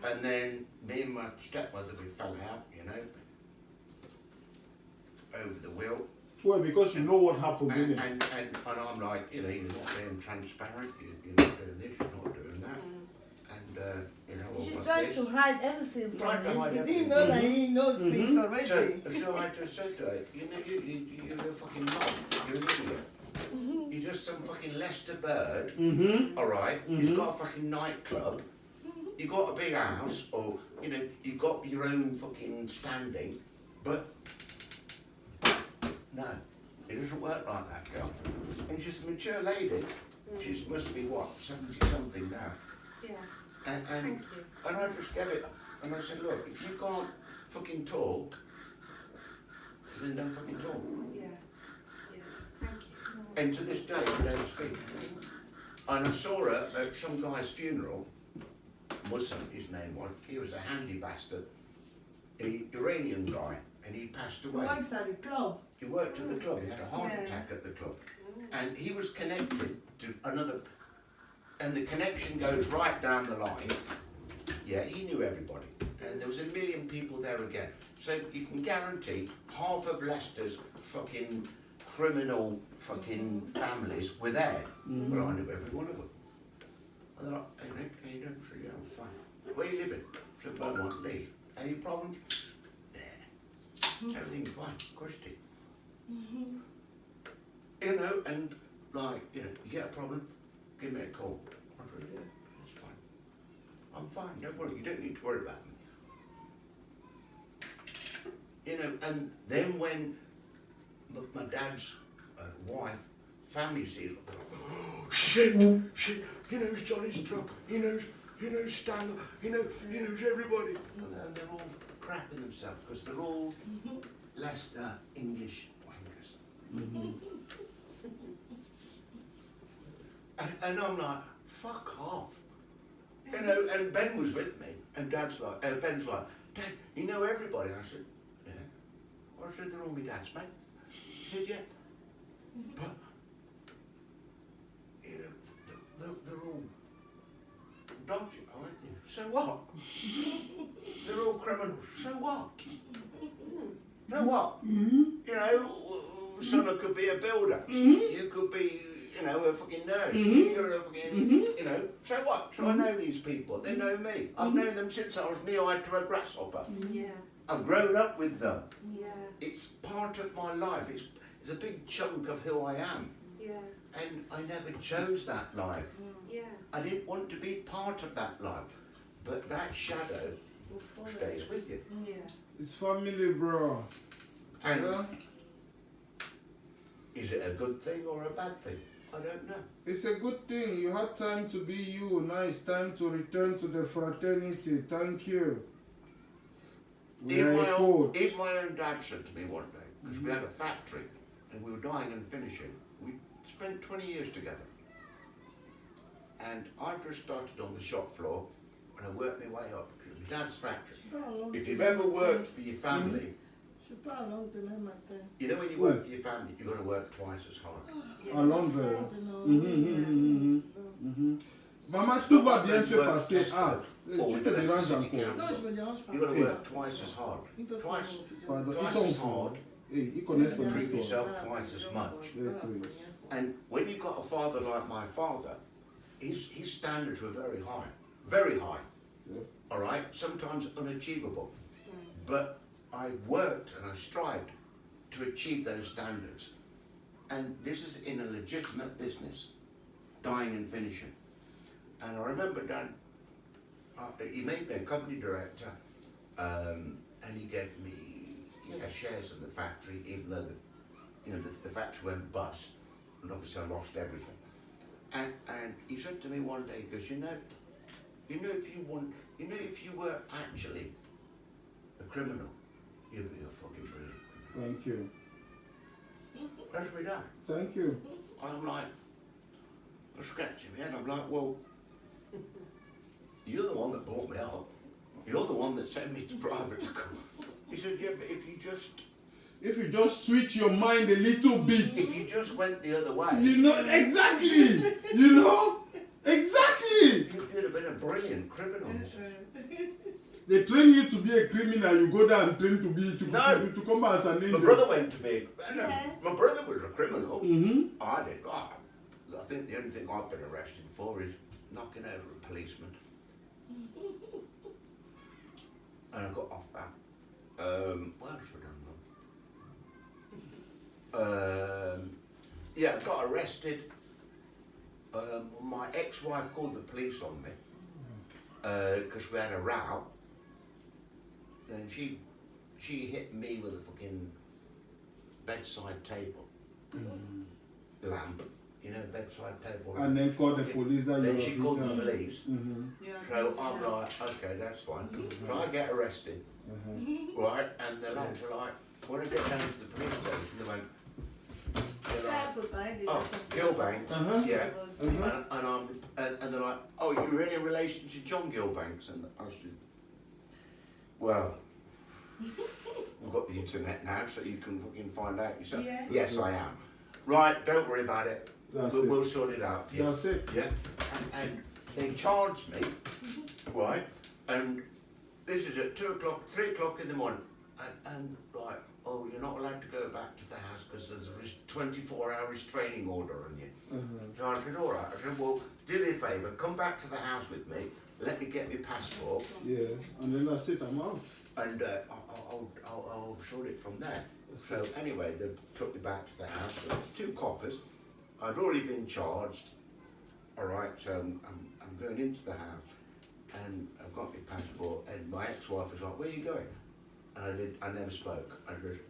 And then me and my stepmother, we fell out, you know, over the will. Well, because you know what happened in it. And I'm like, you know, you're not being transparent, you're not doing this, you're not doing that. And, you know, all She like tried this. to hide everything Tried from to hide him. He everything. didn't know that he knows things So already. I just said to her, you know, you're a fucking mug, you're an idiot. You're just some fucking Leicester bird, alright? You've got a fucking nightclub, you've got a big house, or, you know, you've got your own fucking standing, but no, it doesn't work like that, girl. And she's a mature lady, she must be what, 70 something now. Yeah. And Thank you. and I just gave it, and I said, look, if you can't fucking talk, then don't fucking talk. Yeah. Yeah. Thank you. And to this day, I don't speak. And I saw her at some guy's funeral, Muslim, his name was. He was a handy bastard, a Iranian guy, and he passed He away. works at the club. He worked at the club, he had a heart Yeah. attack at the club. And he was connected to another, and the connection goes right down the line. Yeah, he knew everybody. And there was 1 million people there again. So you can guarantee half of Leicester's fucking criminal fucking families were there. Well, I knew every one of them. And they're like, hey Nick, how you doing? So, yeah, I'm fine. Where you living? So, Beaumont, Leeds. Any problems? Nah. Everything's fine. Of course it is. You know, and like, you know, you get a problem, give me a call. I said, yeah, that's fine. I'm fine, don't worry, you don't need to worry about me. You know, and then when my dad's wife, family sees, oh, shit, he knows Johnny's truck, he knows Stanley, he knows everybody. And then they're all crapping themselves because they're all Leicester English wankers. And I'm like, fuck off. You know, and Ben was with me, and Ben's like, Dad, you know everybody? I said, yeah. I said, they're all my dad's mates. He said, yeah. But, you know, they're all dodgy, aren't you? So what? They're all criminals. So what? So what? You know, son could be a builder. You could be, you know, a fucking nurse. You're a fucking, you know, so what? So I know these people. They know me. I've known them since I was knee-high to a grasshopper. Yeah. I've grown up with them. Yeah. It's part of my life. It's a big chunk of who I am. Yeah. And I never chose that life. Yeah. I didn't want to be part of that life. But that shadow We'll follow. stays with you. Yeah. It's family, bro. And Yeah? is it a good thing or a bad thing? I don't know. It's a good thing. You had time to be you. Now it's time to return to the fraternity. Thank you. We are a code. Even my own dad said to me one day, because we had a factory and we were dying and finishing. We spent 20 years together. And I just started on the shop floor and I worked my way up to my dad's factory. If you've ever worked for your family, Je suis pas à Londres demain matin. you know when you work for your family, you've got to work twice as hard. À Londres. Maman, tout va bien se passer. Ah, tu te déranges encore. Non, je me dérange pas. You've got to work twice as hard. Ils peuvent Twice, pas Pardon, ils twice sont as forts. hard. Ils connaissent To ton prove histoire. yourself twice as much. Yes. And when you've got a father like my father, his standards were very high. Very high. Yeah. All right? Sometimes unachievable. But I worked and I strived to achieve those standards. And this is in a legitimate business, dyeing and finishing. And I remember Dad, he made me a company director, and he gave me shares in the factory, even though the factory went bust, and obviously I lost everything. And he said to me one day, he goes, you know, if you were actually a criminal, you'd be a fucking brilliant. Thank you. That's me dad. Thank you. And I'm like, I'm scratching my head. I'm like, well, you're the one that brought me up. You're the one that sent me to private school. He said, yeah, but if you just switch your mind a little bit. if you just went the other way, You know, exactly. You know? Exactly. you'd have been a brilliant criminal. They train you to be a criminal, you go there and train No. to come as an My angel. brother went to be, my brother was a criminal. Mm-hmm. I did. I think the only thing I've been arrested for is knocking over a policeman. And I got off that. What else have I done? Yeah, I got arrested. My ex-wife called the police on me because we had a row. And she hit me with a fucking bedside table lamp. You know, bedside table. And then call the police that Then you're she a called the victim. police. So I'm like, okay, that's fine. So I get arrested, right? And the lads are like, when I get down to the police station, they went, oh, Gilbanks, yeah. And they're like, oh, you're in relation to John Gilbanks? And I said, well, we've got the internet now, so you can fucking find out yourself. Yeah. Yes, I am. Right, don't worry about it. That's We'll, it. we'll sort it out. Yeah. That's it. Yeah. And they charged me, right? And this is at 2 o'clock, 3 o'clock in the morning. And like, oh, you're not allowed to go back to the house because there's a 24-hour restraining order on you. So I said, all right. I said, well, do me a favour, come back to the house with me, let me get my passport, Yeah, and then that's it, I'm out. and I'll sort it from there. So anyway, they took me back to the house. There were 2 coppers. I'd already been charged. All right, so I'm going into the house, and I've got my passport, and my ex-wife was like, "Where are you going?" And I never spoke. I just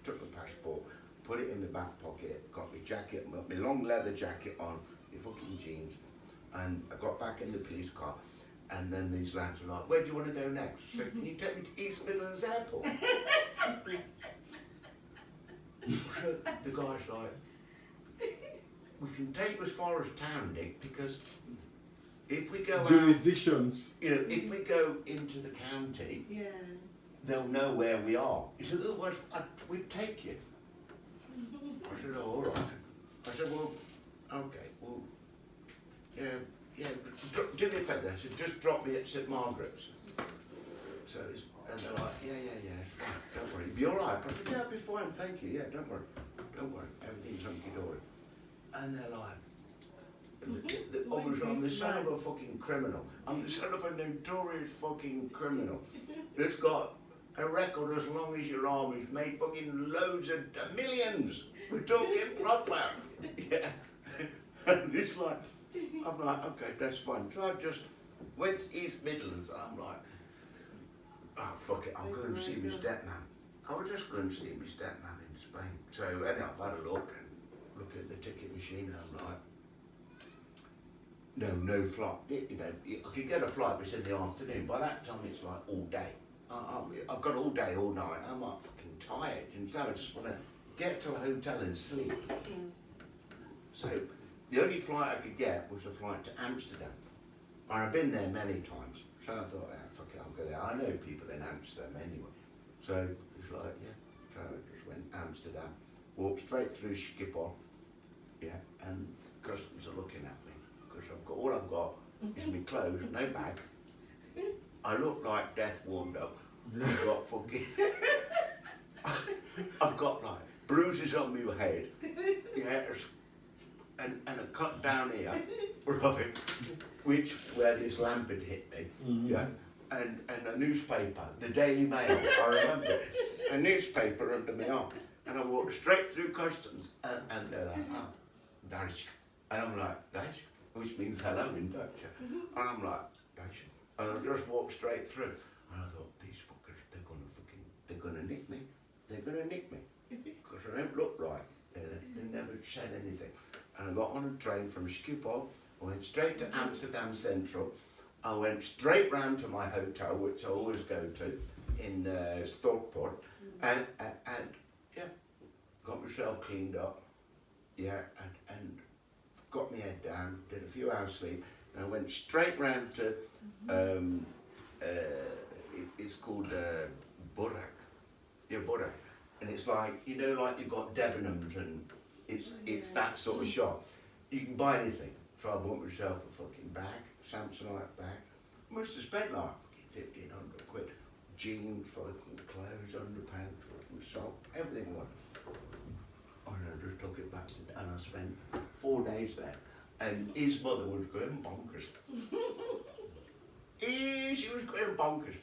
took my passport, put it in my back pocket, got my jacket, my long leather jacket on, my fucking jeans, and I got back in the police car. And then these lads are like, where do you want to go next? So can you take me to East Midlands Airport? So the guy's like, we can take you as far as town, Nick, because if we go out, Jurisdictions. you know, if we go into the county, they'll know where we are. He said, otherwise, we'd take you. I said, oh, all right. I said, well, okay, well, yeah, do me a favour. I said, just drop me at St Margaret's. So, and they're like, yeah, it's fine, don't worry. Be all right. I said, yeah, I'll be fine, thank you, yeah, don't worry, everything's hunky-dory. And they're like, obviously I'm the son of a fucking criminal. I'm the son of a notorious fucking criminal that's got a record as long as your arm. He's made fucking loads of millions. We're talking proper. Yeah. And it's like, I'm like, okay, that's fine. So I just went to East Midlands and I'm like, oh fuck it, I'll go and see my stepman. I was just going to see my stepman in Spain. So anyhow, I've had a look at the ticket machine and I'm like, no flight. You know, I could get a flight, but it's in the afternoon. By that time, it's like all day. I've got all day, all night. I'm like fucking tired, and so I just want to get to a hotel and sleep. So the only flight I could get was a flight to Amsterdam. And I've been there many times, so I thought, fuck it, I'll go there. I know people in Amsterdam anyway. So it's like, yeah. So I just went Amsterdam, walked straight through Schiphol, yeah, and customs are looking at me. Because all I've got is my clothes, no bag. I look like death warmed up. I've got fucking, I've got like bruises on my head, yeah, and a cut down here, right, where this lamp had hit me, yeah, and a newspaper, the Daily Mail, I remember it, a newspaper under my arm, and I walked straight through customs, and they're like, oh, Dutch, and I'm like, Dutch? Which means hello in Dutch. And I'm like, Dutch. And I just walked straight through. And I thought, these fuckers, they're gonna nick me. They're gonna nick me. Because I don't look right. They never said anything. And I got on a train from Schiphol. I went straight to Amsterdam Central. I went straight round to my hotel, which I always go to, in Stockport. And yeah, got myself cleaned up. Yeah, and got my head down, did a few hours sleep, and I went straight round to, it's called Burak. Yeah, Burak. And it's like, you know, like you've got Debenhams and it's that sort of shop. You can buy anything. So I bought myself a fucking bag, Samsonite bag. Must have spent like fucking 1,500 quid. Jeans, fucking clothes, underpants, fucking sock, everything was. And I just took it back and I spent 4 days there. And his mother was going bonkers. She was going bonkers.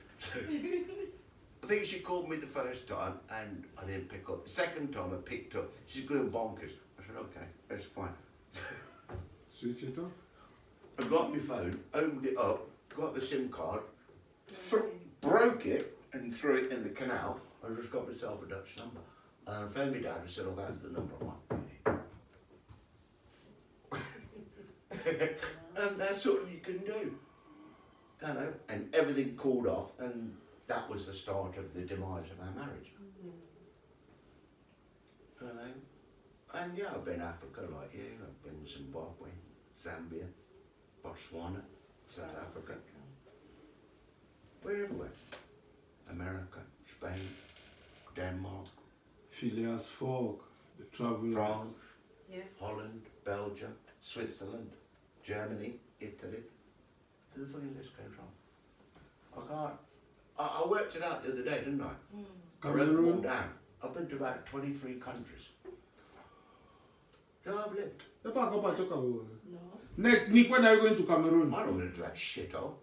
I think she called me the first time and I didn't pick up. The second time I picked up, she's going bonkers. I said, okay, that's fine. Switch it off. I got my phone, opened it up, got the SIM card, broke it and threw it in the canal. I just got myself a Dutch number. And I phoned my dad and said, oh, that's the number I want. And that's all you can do. You know, and everything cooled off, and that was the start of the demise of our marriage. You know, and yeah, I've been Africa like you. I've been Zimbabwe, Zambia, Botswana, South Africa. We're everywhere. America, Spain, Denmark, Phileas Fogg, the traveler. France, Holland, Belgium, Switzerland, Germany, Italy. The fucking list goes on. I can't. I worked it out the other day, didn't I? I wrote them all down. I've been to about 23 countries. So I've lived. No. Nick, when are you going to Cameroon? I'm not going to do that shithole.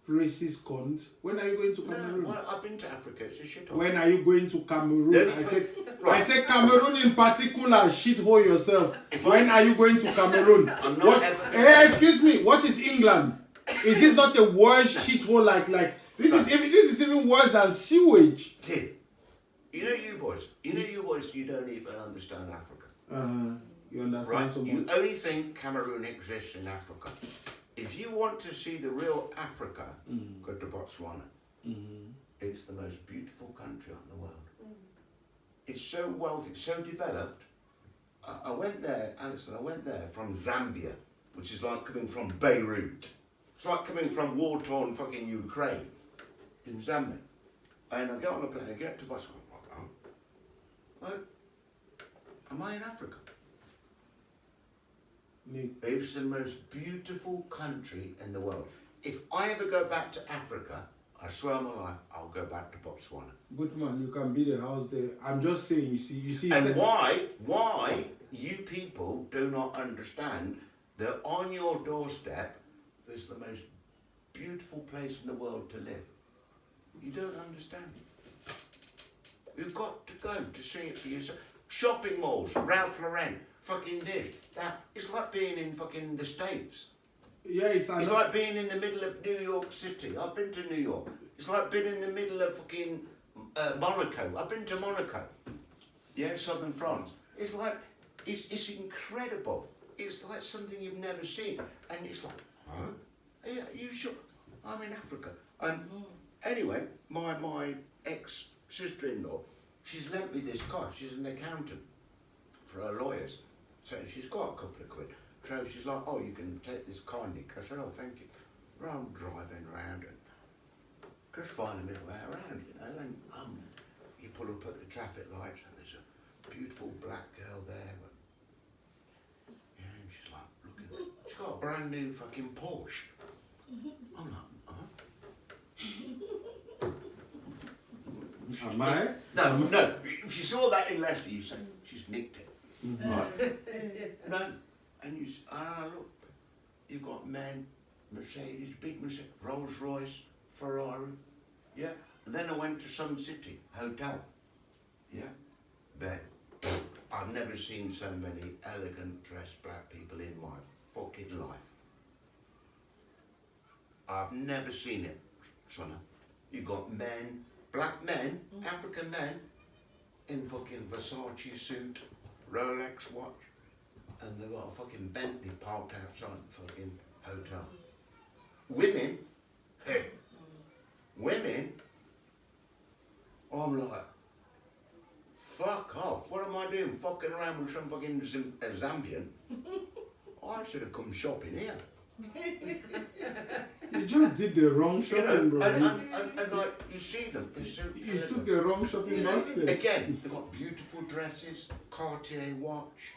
Racist cunt. When are you going to Cameroon? No, well, I've been to Africa, it's a shithole. When are you going to Cameroon? I said Cameroon in particular, shithole yourself. When are you going to Cameroon? I'm not ever. Hey, excuse me, what is England? Is this not the worst shithole like this is even worse than sewage? Kid, you know you boys, you don't even understand Africa. You understand Right? so much? You only think Cameroon exists in Africa. If you want to see the real Africa, go to Botswana. It's the most beautiful country on the world. It's so wealthy, so developed. I went there, Alison, I went there from Zambia, which is like coming from Beirut. It's like coming from war-torn fucking Ukraine in Zambia. And I get on a plane, I get to Botswana. Am I in Africa? It's the most beautiful country in the world. If I ever go back to Africa, I swear on my life, I'll go back to Botswana. Good man, you can build a house there. I'm just saying, you see. And why you people do not understand that on your doorstep is the most beautiful place in the world to live. You don't understand it. You've got to go to see it for yourself. Shopping malls, Ralph Lauren, fucking this, that. It's like being in fucking the States. Yeah, it's like being in the middle of New York City. I've been to New York. It's like being in the middle of fucking Monaco. I've been to Monaco. Yeah, southern France. It's like, it's incredible. It's like something you've never seen. And it's like, huh? Yeah, you sure? I'm in Africa. And anyway, my ex-sister-in-law, she's lent me this car. She's an accountant for her lawyers. So she's got a couple of quid. So she's like, oh, you can take this car, Nick. I said, oh, thank you. Well, I'm driving around and just finding my way around, you know. And you pull up at the traffic lights and there's a beautiful black girl there. Yeah, and she's like, looking. She's got a brand new fucking Porsche. I'm like, huh? Am I? No. If you saw that in Leicester, you say, she's nicked it. Right? No. And you look, you've got men, Mercedes, big Mercedes, Rolls Royce, Ferrari, yeah. And then I went to Sun City Hotel, yeah. But I've never seen so many elegant dressed black people in my fucking life. I've never seen it, Sonna. You got men, black men, African men, in fucking Versace suit, Rolex watch. And they've got a fucking Bentley parked outside the fucking hotel. Women, women, I'm like, fuck off. What am I doing fucking around with some fucking Zambian? I should have come shopping here. You just did the wrong shopping, bro. And like, you see them, they're so You took the wrong shopping basket. Again, they've got beautiful dresses, Cartier watch,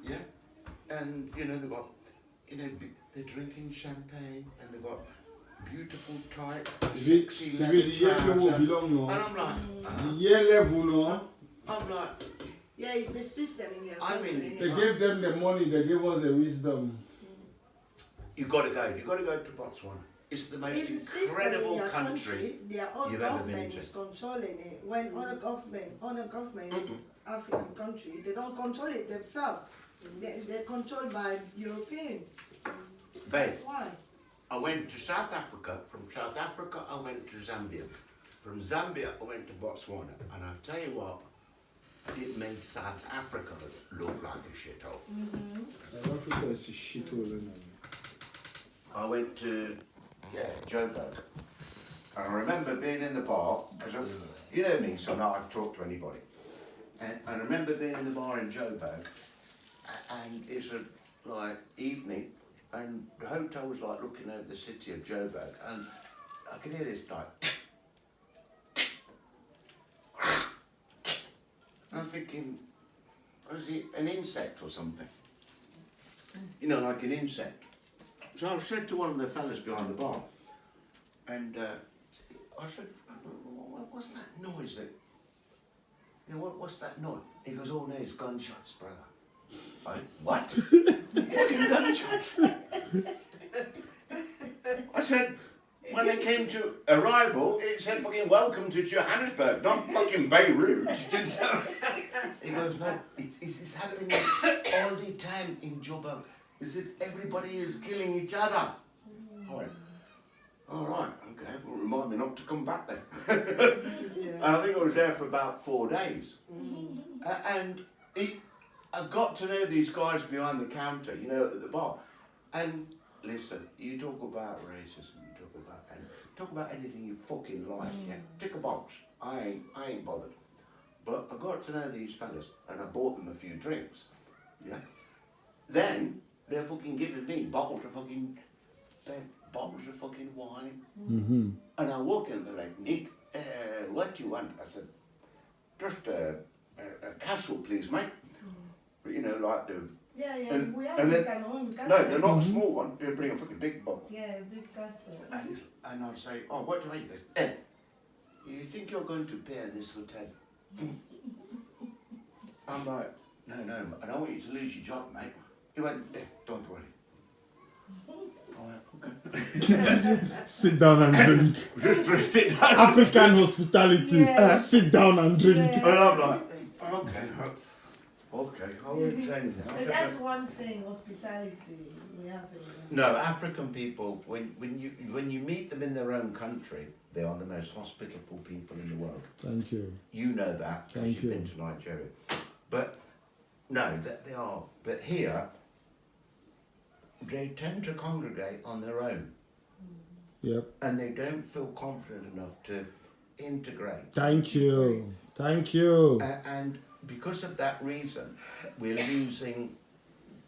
yeah? And, you know, they've got, you know, they're drinking champagne, and they've got beautiful, tight, sexy leather trousers. And I'm like, I'm like, Yeah, it's the system in your country. I mean, they gave them the money, they gave us the wisdom. You've got to go to Botswana. It's the most incredible country Their own you've ever been government to. is controlling it. When other government African country, they don't control it themselves. They're controlled by Europeans. Babe, That's why. I went to South Africa. From South Africa, I went to Zambia. From Zambia, I went to Botswana. And I'll tell you what, it made South Africa look like a shithole. South Africa is a shithole. I went to, Joburg. And I remember being in the bar, because you know me, so now I've talked to anybody. And I remember being in the bar in Joburg, and it's a evening, and the hotel was like looking over the city of Joburg, and I could hear this like, and I'm thinking, was it an insect or something? You know, like an insect. So I said to one of the fellas behind the bar, and I said, what's that noise that, you know, what's that noise? He goes, oh no, it's gunshots, brother. I went, what? Fucking gunshots? I said, when they came to arrival, it said fucking welcome to Johannesburg, not fucking Beirut. He goes, no, it's happening all the time in Joburg. As if everybody is killing each other. I went, all right, okay, well, remind me not to come back then. And I think I was there for about 4 days. And I got to know these guys behind the counter, you know, at the bar. And listen, you talk about racism, you talk about anything you fucking like, yeah? Tick a box. I ain't bothered. But I got to know these fellas and I bought them a few drinks, yeah? Then they're fucking giving me bottles of fucking wine. Mm-hmm. And I walk in and they're like, Nick, what do you want? I said, just a castle, please, mate. You know, like the... Yeah, And- we have and then- castle. No, they're not a small one. They bring a fucking big bottle. Yeah, big castle. And I'd say, oh, what do I eat? He goes, you think you're going to pay in this hotel? I'm like, no, I don't want you to lose your job, mate. He went, don't worry. I went, okay. Sit down and drink. Just to sit down. African hospitality. Yeah. Sit down and drink. Yeah. And I'm like, okay, I won't say anything. But that's one thing, hospitality. We have it. No, African people, when you meet them in their own country, they are the most hospitable people in the world. Thank you. You know that because Thank you've you. been to Nigeria. But no, that they are. But here, they tend to congregate on their own, Yep. and they don't feel confident enough to integrate. Thank you. Thank you. And because of that reason, we're losing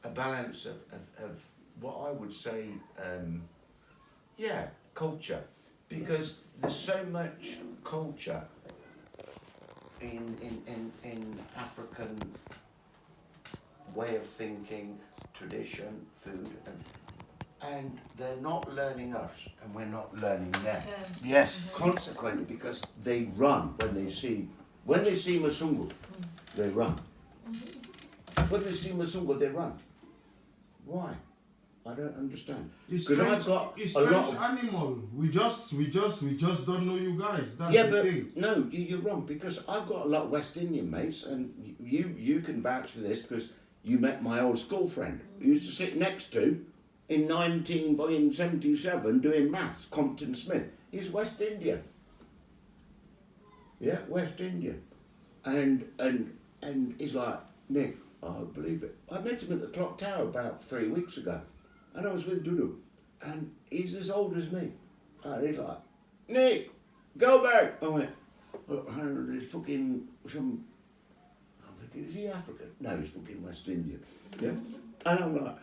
a balance of what I would say, culture. Because there's so much culture in African way of thinking, tradition, food, and they're not learning us, and we're not learning them. Yes. Consequently, because they run when they see Masungu, they run. When they see Masungu, they run. Why? I don't understand. It's 'Cause strange, I've got it's a lot strange of- animal. We just don't know you guys. That's Yeah, the but thing. no, you're wrong, because I've got a lot of West Indian mates, and you can vouch for this because you met my old school friend who used to sit next to in 1977 doing maths, Compton Smith. He's West Indian. Yeah, West Indian. And he's like, Nick, I don't believe it. I met him at the Clock Tower about 3 weeks ago, and I was with Dudu, and he's as old as me. And he's like, Nick, go back. I went, there's fucking some, I'm thinking, is he African? No, he's fucking West Indian. Yeah? And I'm like,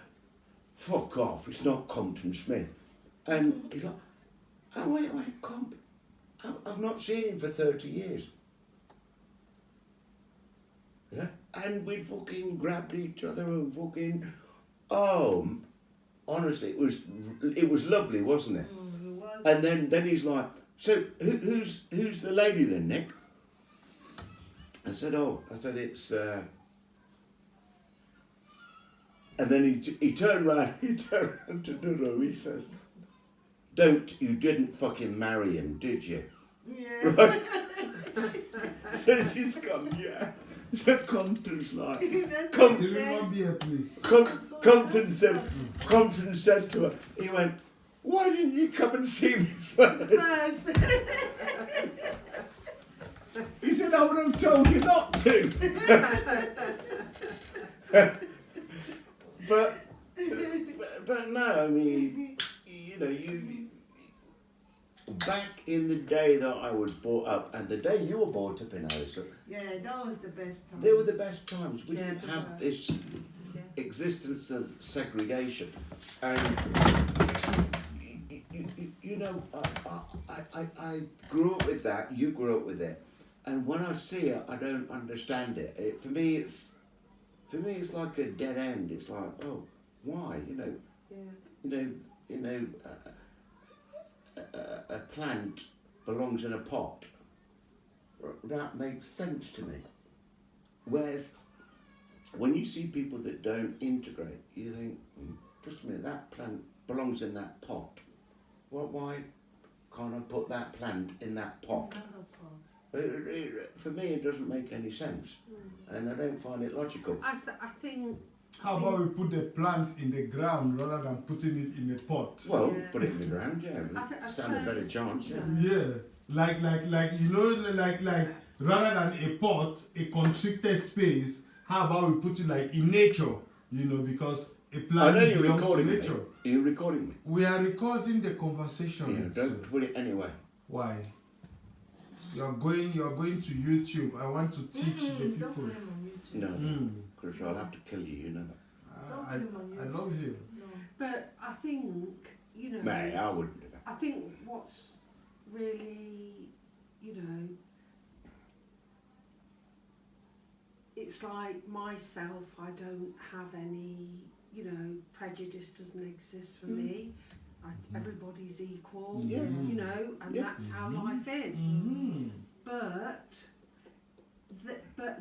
fuck off, it's not Compton Smith. And he's like, oh, wait, Comp. I've not seen him for 30 years. Yeah? And we'd fucking grabbed each other and fucking, honestly, it was lovely, wasn't it? It was. And then he's like, so who's the lady then, Nick? I said, it's, and then he turned round to Dudu, he says, you didn't fucking marry him, did you? Yeah. Right? So she's gone, yeah. So Compton's like, That's Come- what he Give me said. one beer, please. Compton said to her, he went, why didn't you come and see me first? First. He said, I would have told you not to. but no, I mean, you know, back in the day that I was brought up, and the day you were brought up in Harrison, Yeah, that was the best time. they were the best times. We Yeah, didn't they have were. this existence of segregation. And, you know, I grew up with that, you grew up with it. And when I see it, I don't understand it. For me, it's like a dead end. It's like, oh, why? A plant belongs in a pot. That makes sense to me. Whereas when you see people that don't integrate, you think, just a minute, that plant belongs in that pot. Well, why can't I put that plant in that pot? For me, it doesn't make any sense, and I don't find it logical. I think. How about we put the plant in the ground rather than putting it in a pot? Well, Yeah. put it in the ground, yeah. I Stand a better suppose, chance, yeah. Yeah, like you know, like rather than a pot, a constricted space. How about we put it like in nature? You know, because a I planet know you're belongs to recording me. nature. You're recording me. We are recording the conversation. Yeah, don't put it anywhere. Why? You are going to YouTube. I want to teach the Don't people. put him on YouTube. No, Chris, I'll have to kill you, you know that. I love you. No. But I think, you know, Mate, I wouldn't do that. I think what's really, you know, it's like myself, I don't have any, you know, prejudice doesn't exist for me. Everybody's equal, Yeah. you know, and Yeah. that's how life is. But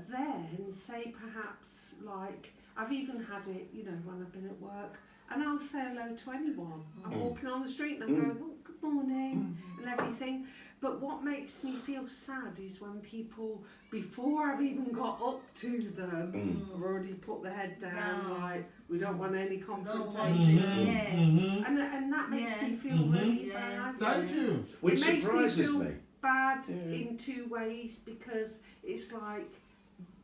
then, say perhaps like, I've even had it, you know, when I've been at work, and I'll say hello to anyone. I'm walking on the street and I'm going, oh, good morning, and everything. But what makes me feel sad is when people, before I've even got up to them, have already put their head down, like, we don't want any confrontation. And that makes me feel really bad. Thank you. Which It makes me surprises feel me. bad in two ways, because it's like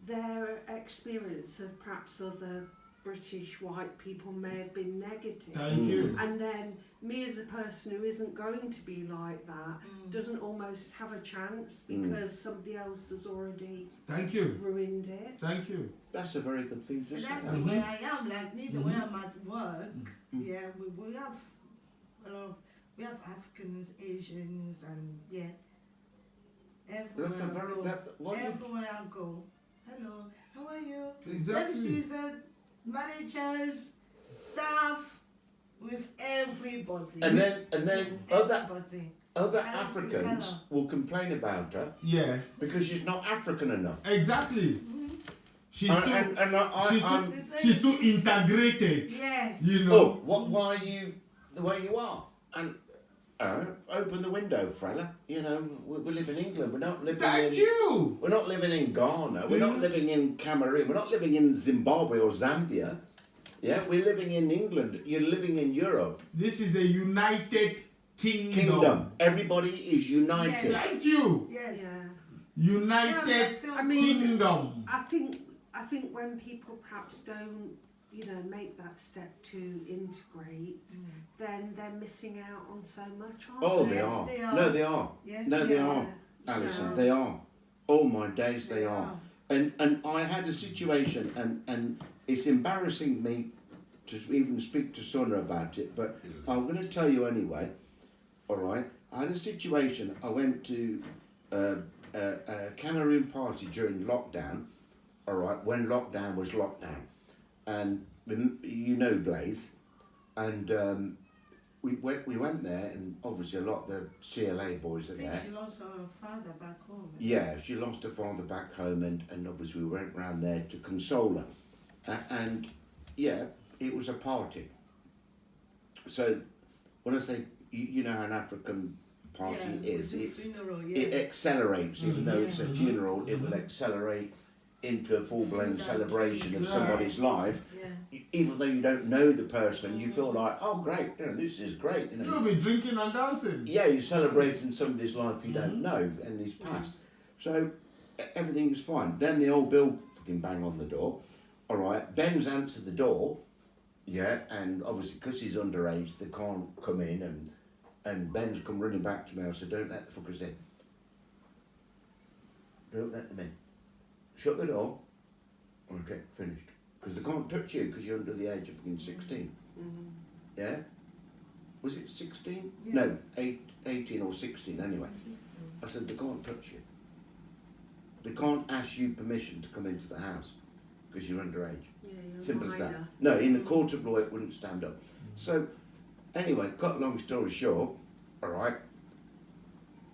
their experience of perhaps other British white people may have been negative. Thank you. And then me as a person who isn't going to be like that doesn't almost have a chance because somebody else has already Thank you. ruined it. Thank you. That's a very good thing to And say. that's the way I am, like me, the way I'm at work. Yeah, we have a lot of, we have Africans, Asians, and yeah. Everywhere That's a very I go, what you- everywhere I go. Hello, how are you? Exactly. Service user, managers, staff, with everybody. And then other everybody. other I don't see Africans colour. will complain about her Yeah. because she's not African enough. Exactly. She's too. I'm She's too integrated. Yes. You oh, know. why are you the way you are? And open the window, fella. You know, we live in England. We're not living Thank in. you. We're not living in Ghana. We're not living in Cameroon. We're not living in Zimbabwe or Zambia. Yeah, we're living in England. You're living in Europe. This is the United Kingdom. Everybody is united. Yes. Thank you. Yes. Yeah. United Yeah, I feel I mean- Kingdom. I think when people perhaps don't, you know, make that step to integrate, then they're missing out on so much, aren't Oh, they? they Yes, are. they are. No, they are. Yes, No, they are. Yeah. Alison, Yeah. they are. All my days they They are. are. And I had a situation, and it's embarrassing me to even speak to Sona about it, but I'm going to tell you anyway. All right, I had a situation. I went to a Cameroon party during lockdown. All right, when lockdown was lockdown, and you know Blaze, and we went there, and obviously a lot of the CLA boys are I think there. she lost her father back home. Yeah, she lost her father back home, and obviously we went round there to console her. And yeah, it was a party. So when I say, you know how an African party is, with the it's funeral, it yeah. accelerates, even though it's a funeral, it will accelerate into a full-blown celebration of somebody's life. Yeah. Even though you don't know the person, you feel like, oh great, you know, this is great. You know, You'll be drinking and dancing. yeah, you're celebrating somebody's life you don't know and he's passed. So everything is fine. Then the old Bill fucking bang on the door. All right, Ben's answered the door. Yeah, and obviously because he's underage, they can't come in. And Ben's come running back to me. I said, don't let the fuckers in. Don't let them in. Shut the door. Okay, finished. Because they can't touch you because you're under the age of fucking 16. Yeah? Was it 16? Yeah. No, 18 or 16 anyway. I said, they can't touch you. They can't ask you permission to come into the house because you're underage. Yeah, you're a Simple as that. minor. No, in the court of law it wouldn't stand up. So, anyway, cut a long story short, alright,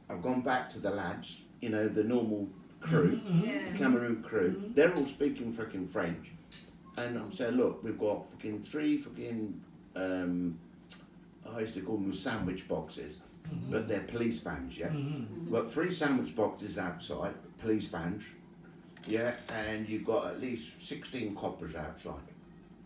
I've gone back to the lads, you know, the normal crew, Yeah. the Cameroon crew, they're all speaking freaking French. And I'm saying, look, we've got fucking three fucking, I used to call them sandwich boxes, but they're police vans, yeah? We've got 3 sandwich boxes outside, police vans, yeah, and you've got at least 16 coppers outside.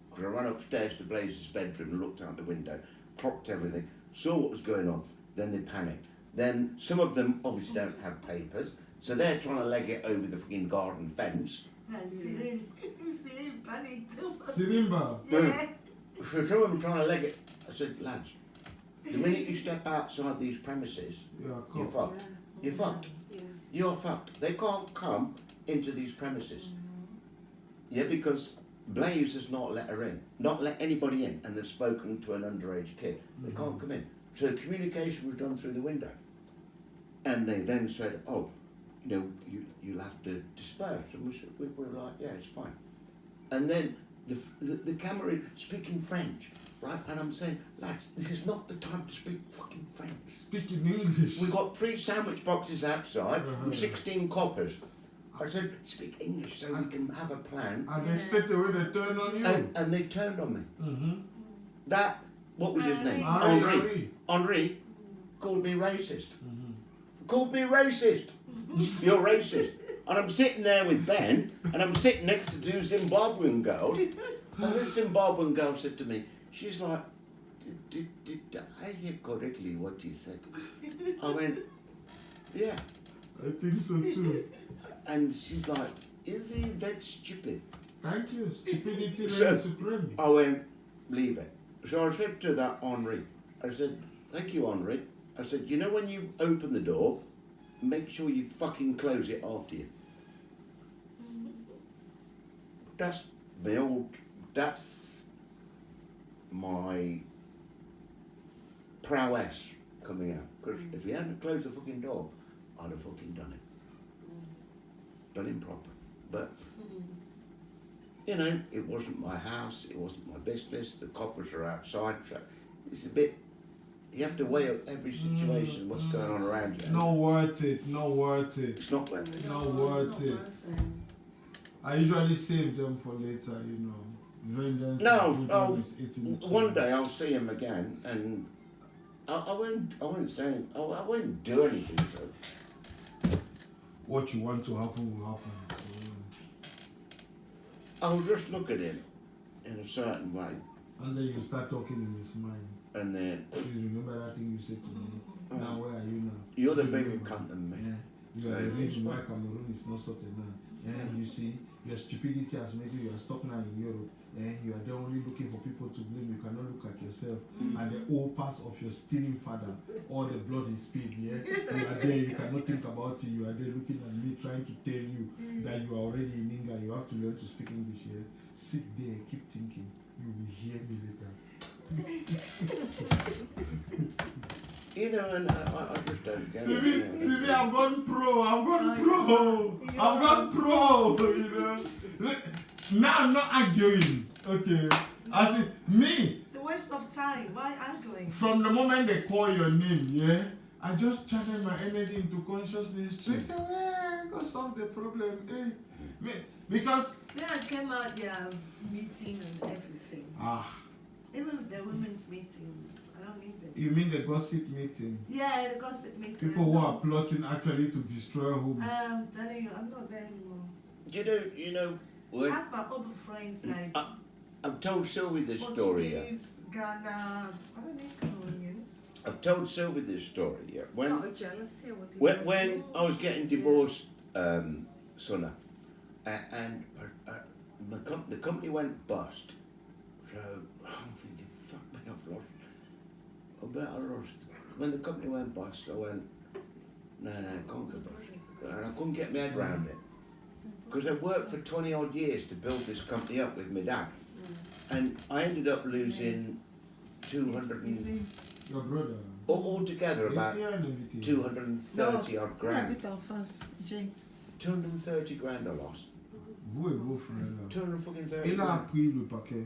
Because I ran upstairs to Blaze's bedroom and looked out the window, clocked everything, saw what was going on, then they panicked. Then some of them obviously don't have papers, so they're trying to leg it over the fucking garden fence. And Celine panicked. Sirimba. Yeah. So some of them trying to leg it. I said, lads, the minute you step outside these premises, you're fucked. You're fucked. Yeah. You're fucked. They can't come into these premises. Yeah, because Blaze has not let her in, not let anybody in, and they've spoken to an underage kid. They can't come in. So the communication was done through the window. And they then said, oh, you know, you'll have to disperse. And we were like, yeah, it's fine. And then the camera is speaking French, right? And I'm saying, lads, this is not the time to speak fucking French. Speak in English. We've got 3 sandwich boxes outside and 16 coppers. I said, speak English so we can have a plan. And then straight away they turn on you. And they turned on me. That, what was his name? Henri. Henri called me racist. Called me racist. You're racist. And I'm sitting there with Ben, and I'm sitting next to 2 Zimbabwean girls, and this Zimbabwean girl said to me, she's like, did I hear correctly what he said? I went, yeah. I think so too. And she's like, is he that stupid? Thank you. Stupidity So- reigns supreme. I went, leave it. So I said to that Henri, I said, thank you, Henri. I said, you know when you open the door, make sure you fucking close it after you. That's my prowess coming out. Because if he hadn't closed the fucking door, I'd have fucking done it. Done him proper. But, you know, it wasn't my house, it wasn't my business, the coppers are outside, so it's a bit, you have to weigh up every situation, what's going on around you. Not worth it. Not worth it. It's not worth it. Not worth it. I usually save them for later, you know. Vengeance. One day I'll see him again, and I won't say anything, I won't do anything to him. What you want to happen will happen. I'll just look at him in a certain way, And then you start talking in his mind. and then, You remember that thing you said to me? Now where are you now? you're the You bigger remember? cunt than me. Yeah. You are the reason why Cameroon is not sorted now. Yeah, you see, your stupidity has made you are stuck now in Europe. Yeah, you are there only looking for people to blame. You cannot look at yourself. And the old past of your stealing father, all the blood is spilled. Yeah, you are there. You cannot think about it. You are there looking at me, trying to tell you that you are already in England. You have to learn to speak English. Yeah, sit there, keep thinking. You will hear me later. You know, and I just don't get See it. me, you know. see me, I've gone pro. I've gone pro, you know. Now I'm not arguing, okay. I said, me, It's a waste of time. Why arguing? from the moment they call your name, yeah, I just channel my energy into consciousness straight away. Go solve the problem, eh? Me, because, When I came out their meeting and everything, even with the women's meeting, I don't need them. you mean the gossip meeting? Yeah, the gossip meeting. People who are plotting actually to destroy homes. I'm telling you, I'm not there anymore. You know, when I have my other friends like I've told Sylvie this story. Yeah. Portuguese, Ghana, I don't need Cameroonians. I've told Sylvie this story. Yeah. When Not a jealousy, what do you when I was getting divorced, Suna, and the company went bust. So I'm thinking, fuck me, I've lost. I bet I lost. When the company went bust, I went, no, it can't go bust. And I couldn't get my head around it. Because I worked for 20 odd years to build this company up with my dad. And I ended up losing 200 Your brother. altogether about Yeah, and everything. 230 odd grand. bit of us, Jane. 230 grand I lost. Vous et vos frères là. 230 Il a grand. appris le paquet.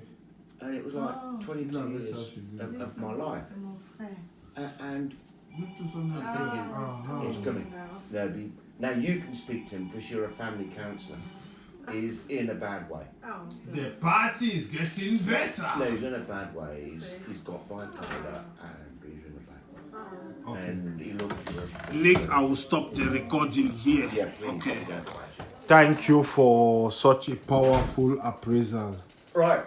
And it was like Oh. 22 No, that's years actually of my life. C'est mon frère. And Ah, it's coming. Now you can speak to him because you're a family counsellor. He's in a bad way. Oh, the party is getting better. No, he's in a bad way. He's got bipolar and he's in a bad way. Okay. And he looks for us. Nick, I will stop the recording here. Yeah, please. Okay. Yeah. Thank you for such a powerful appraisal. Right.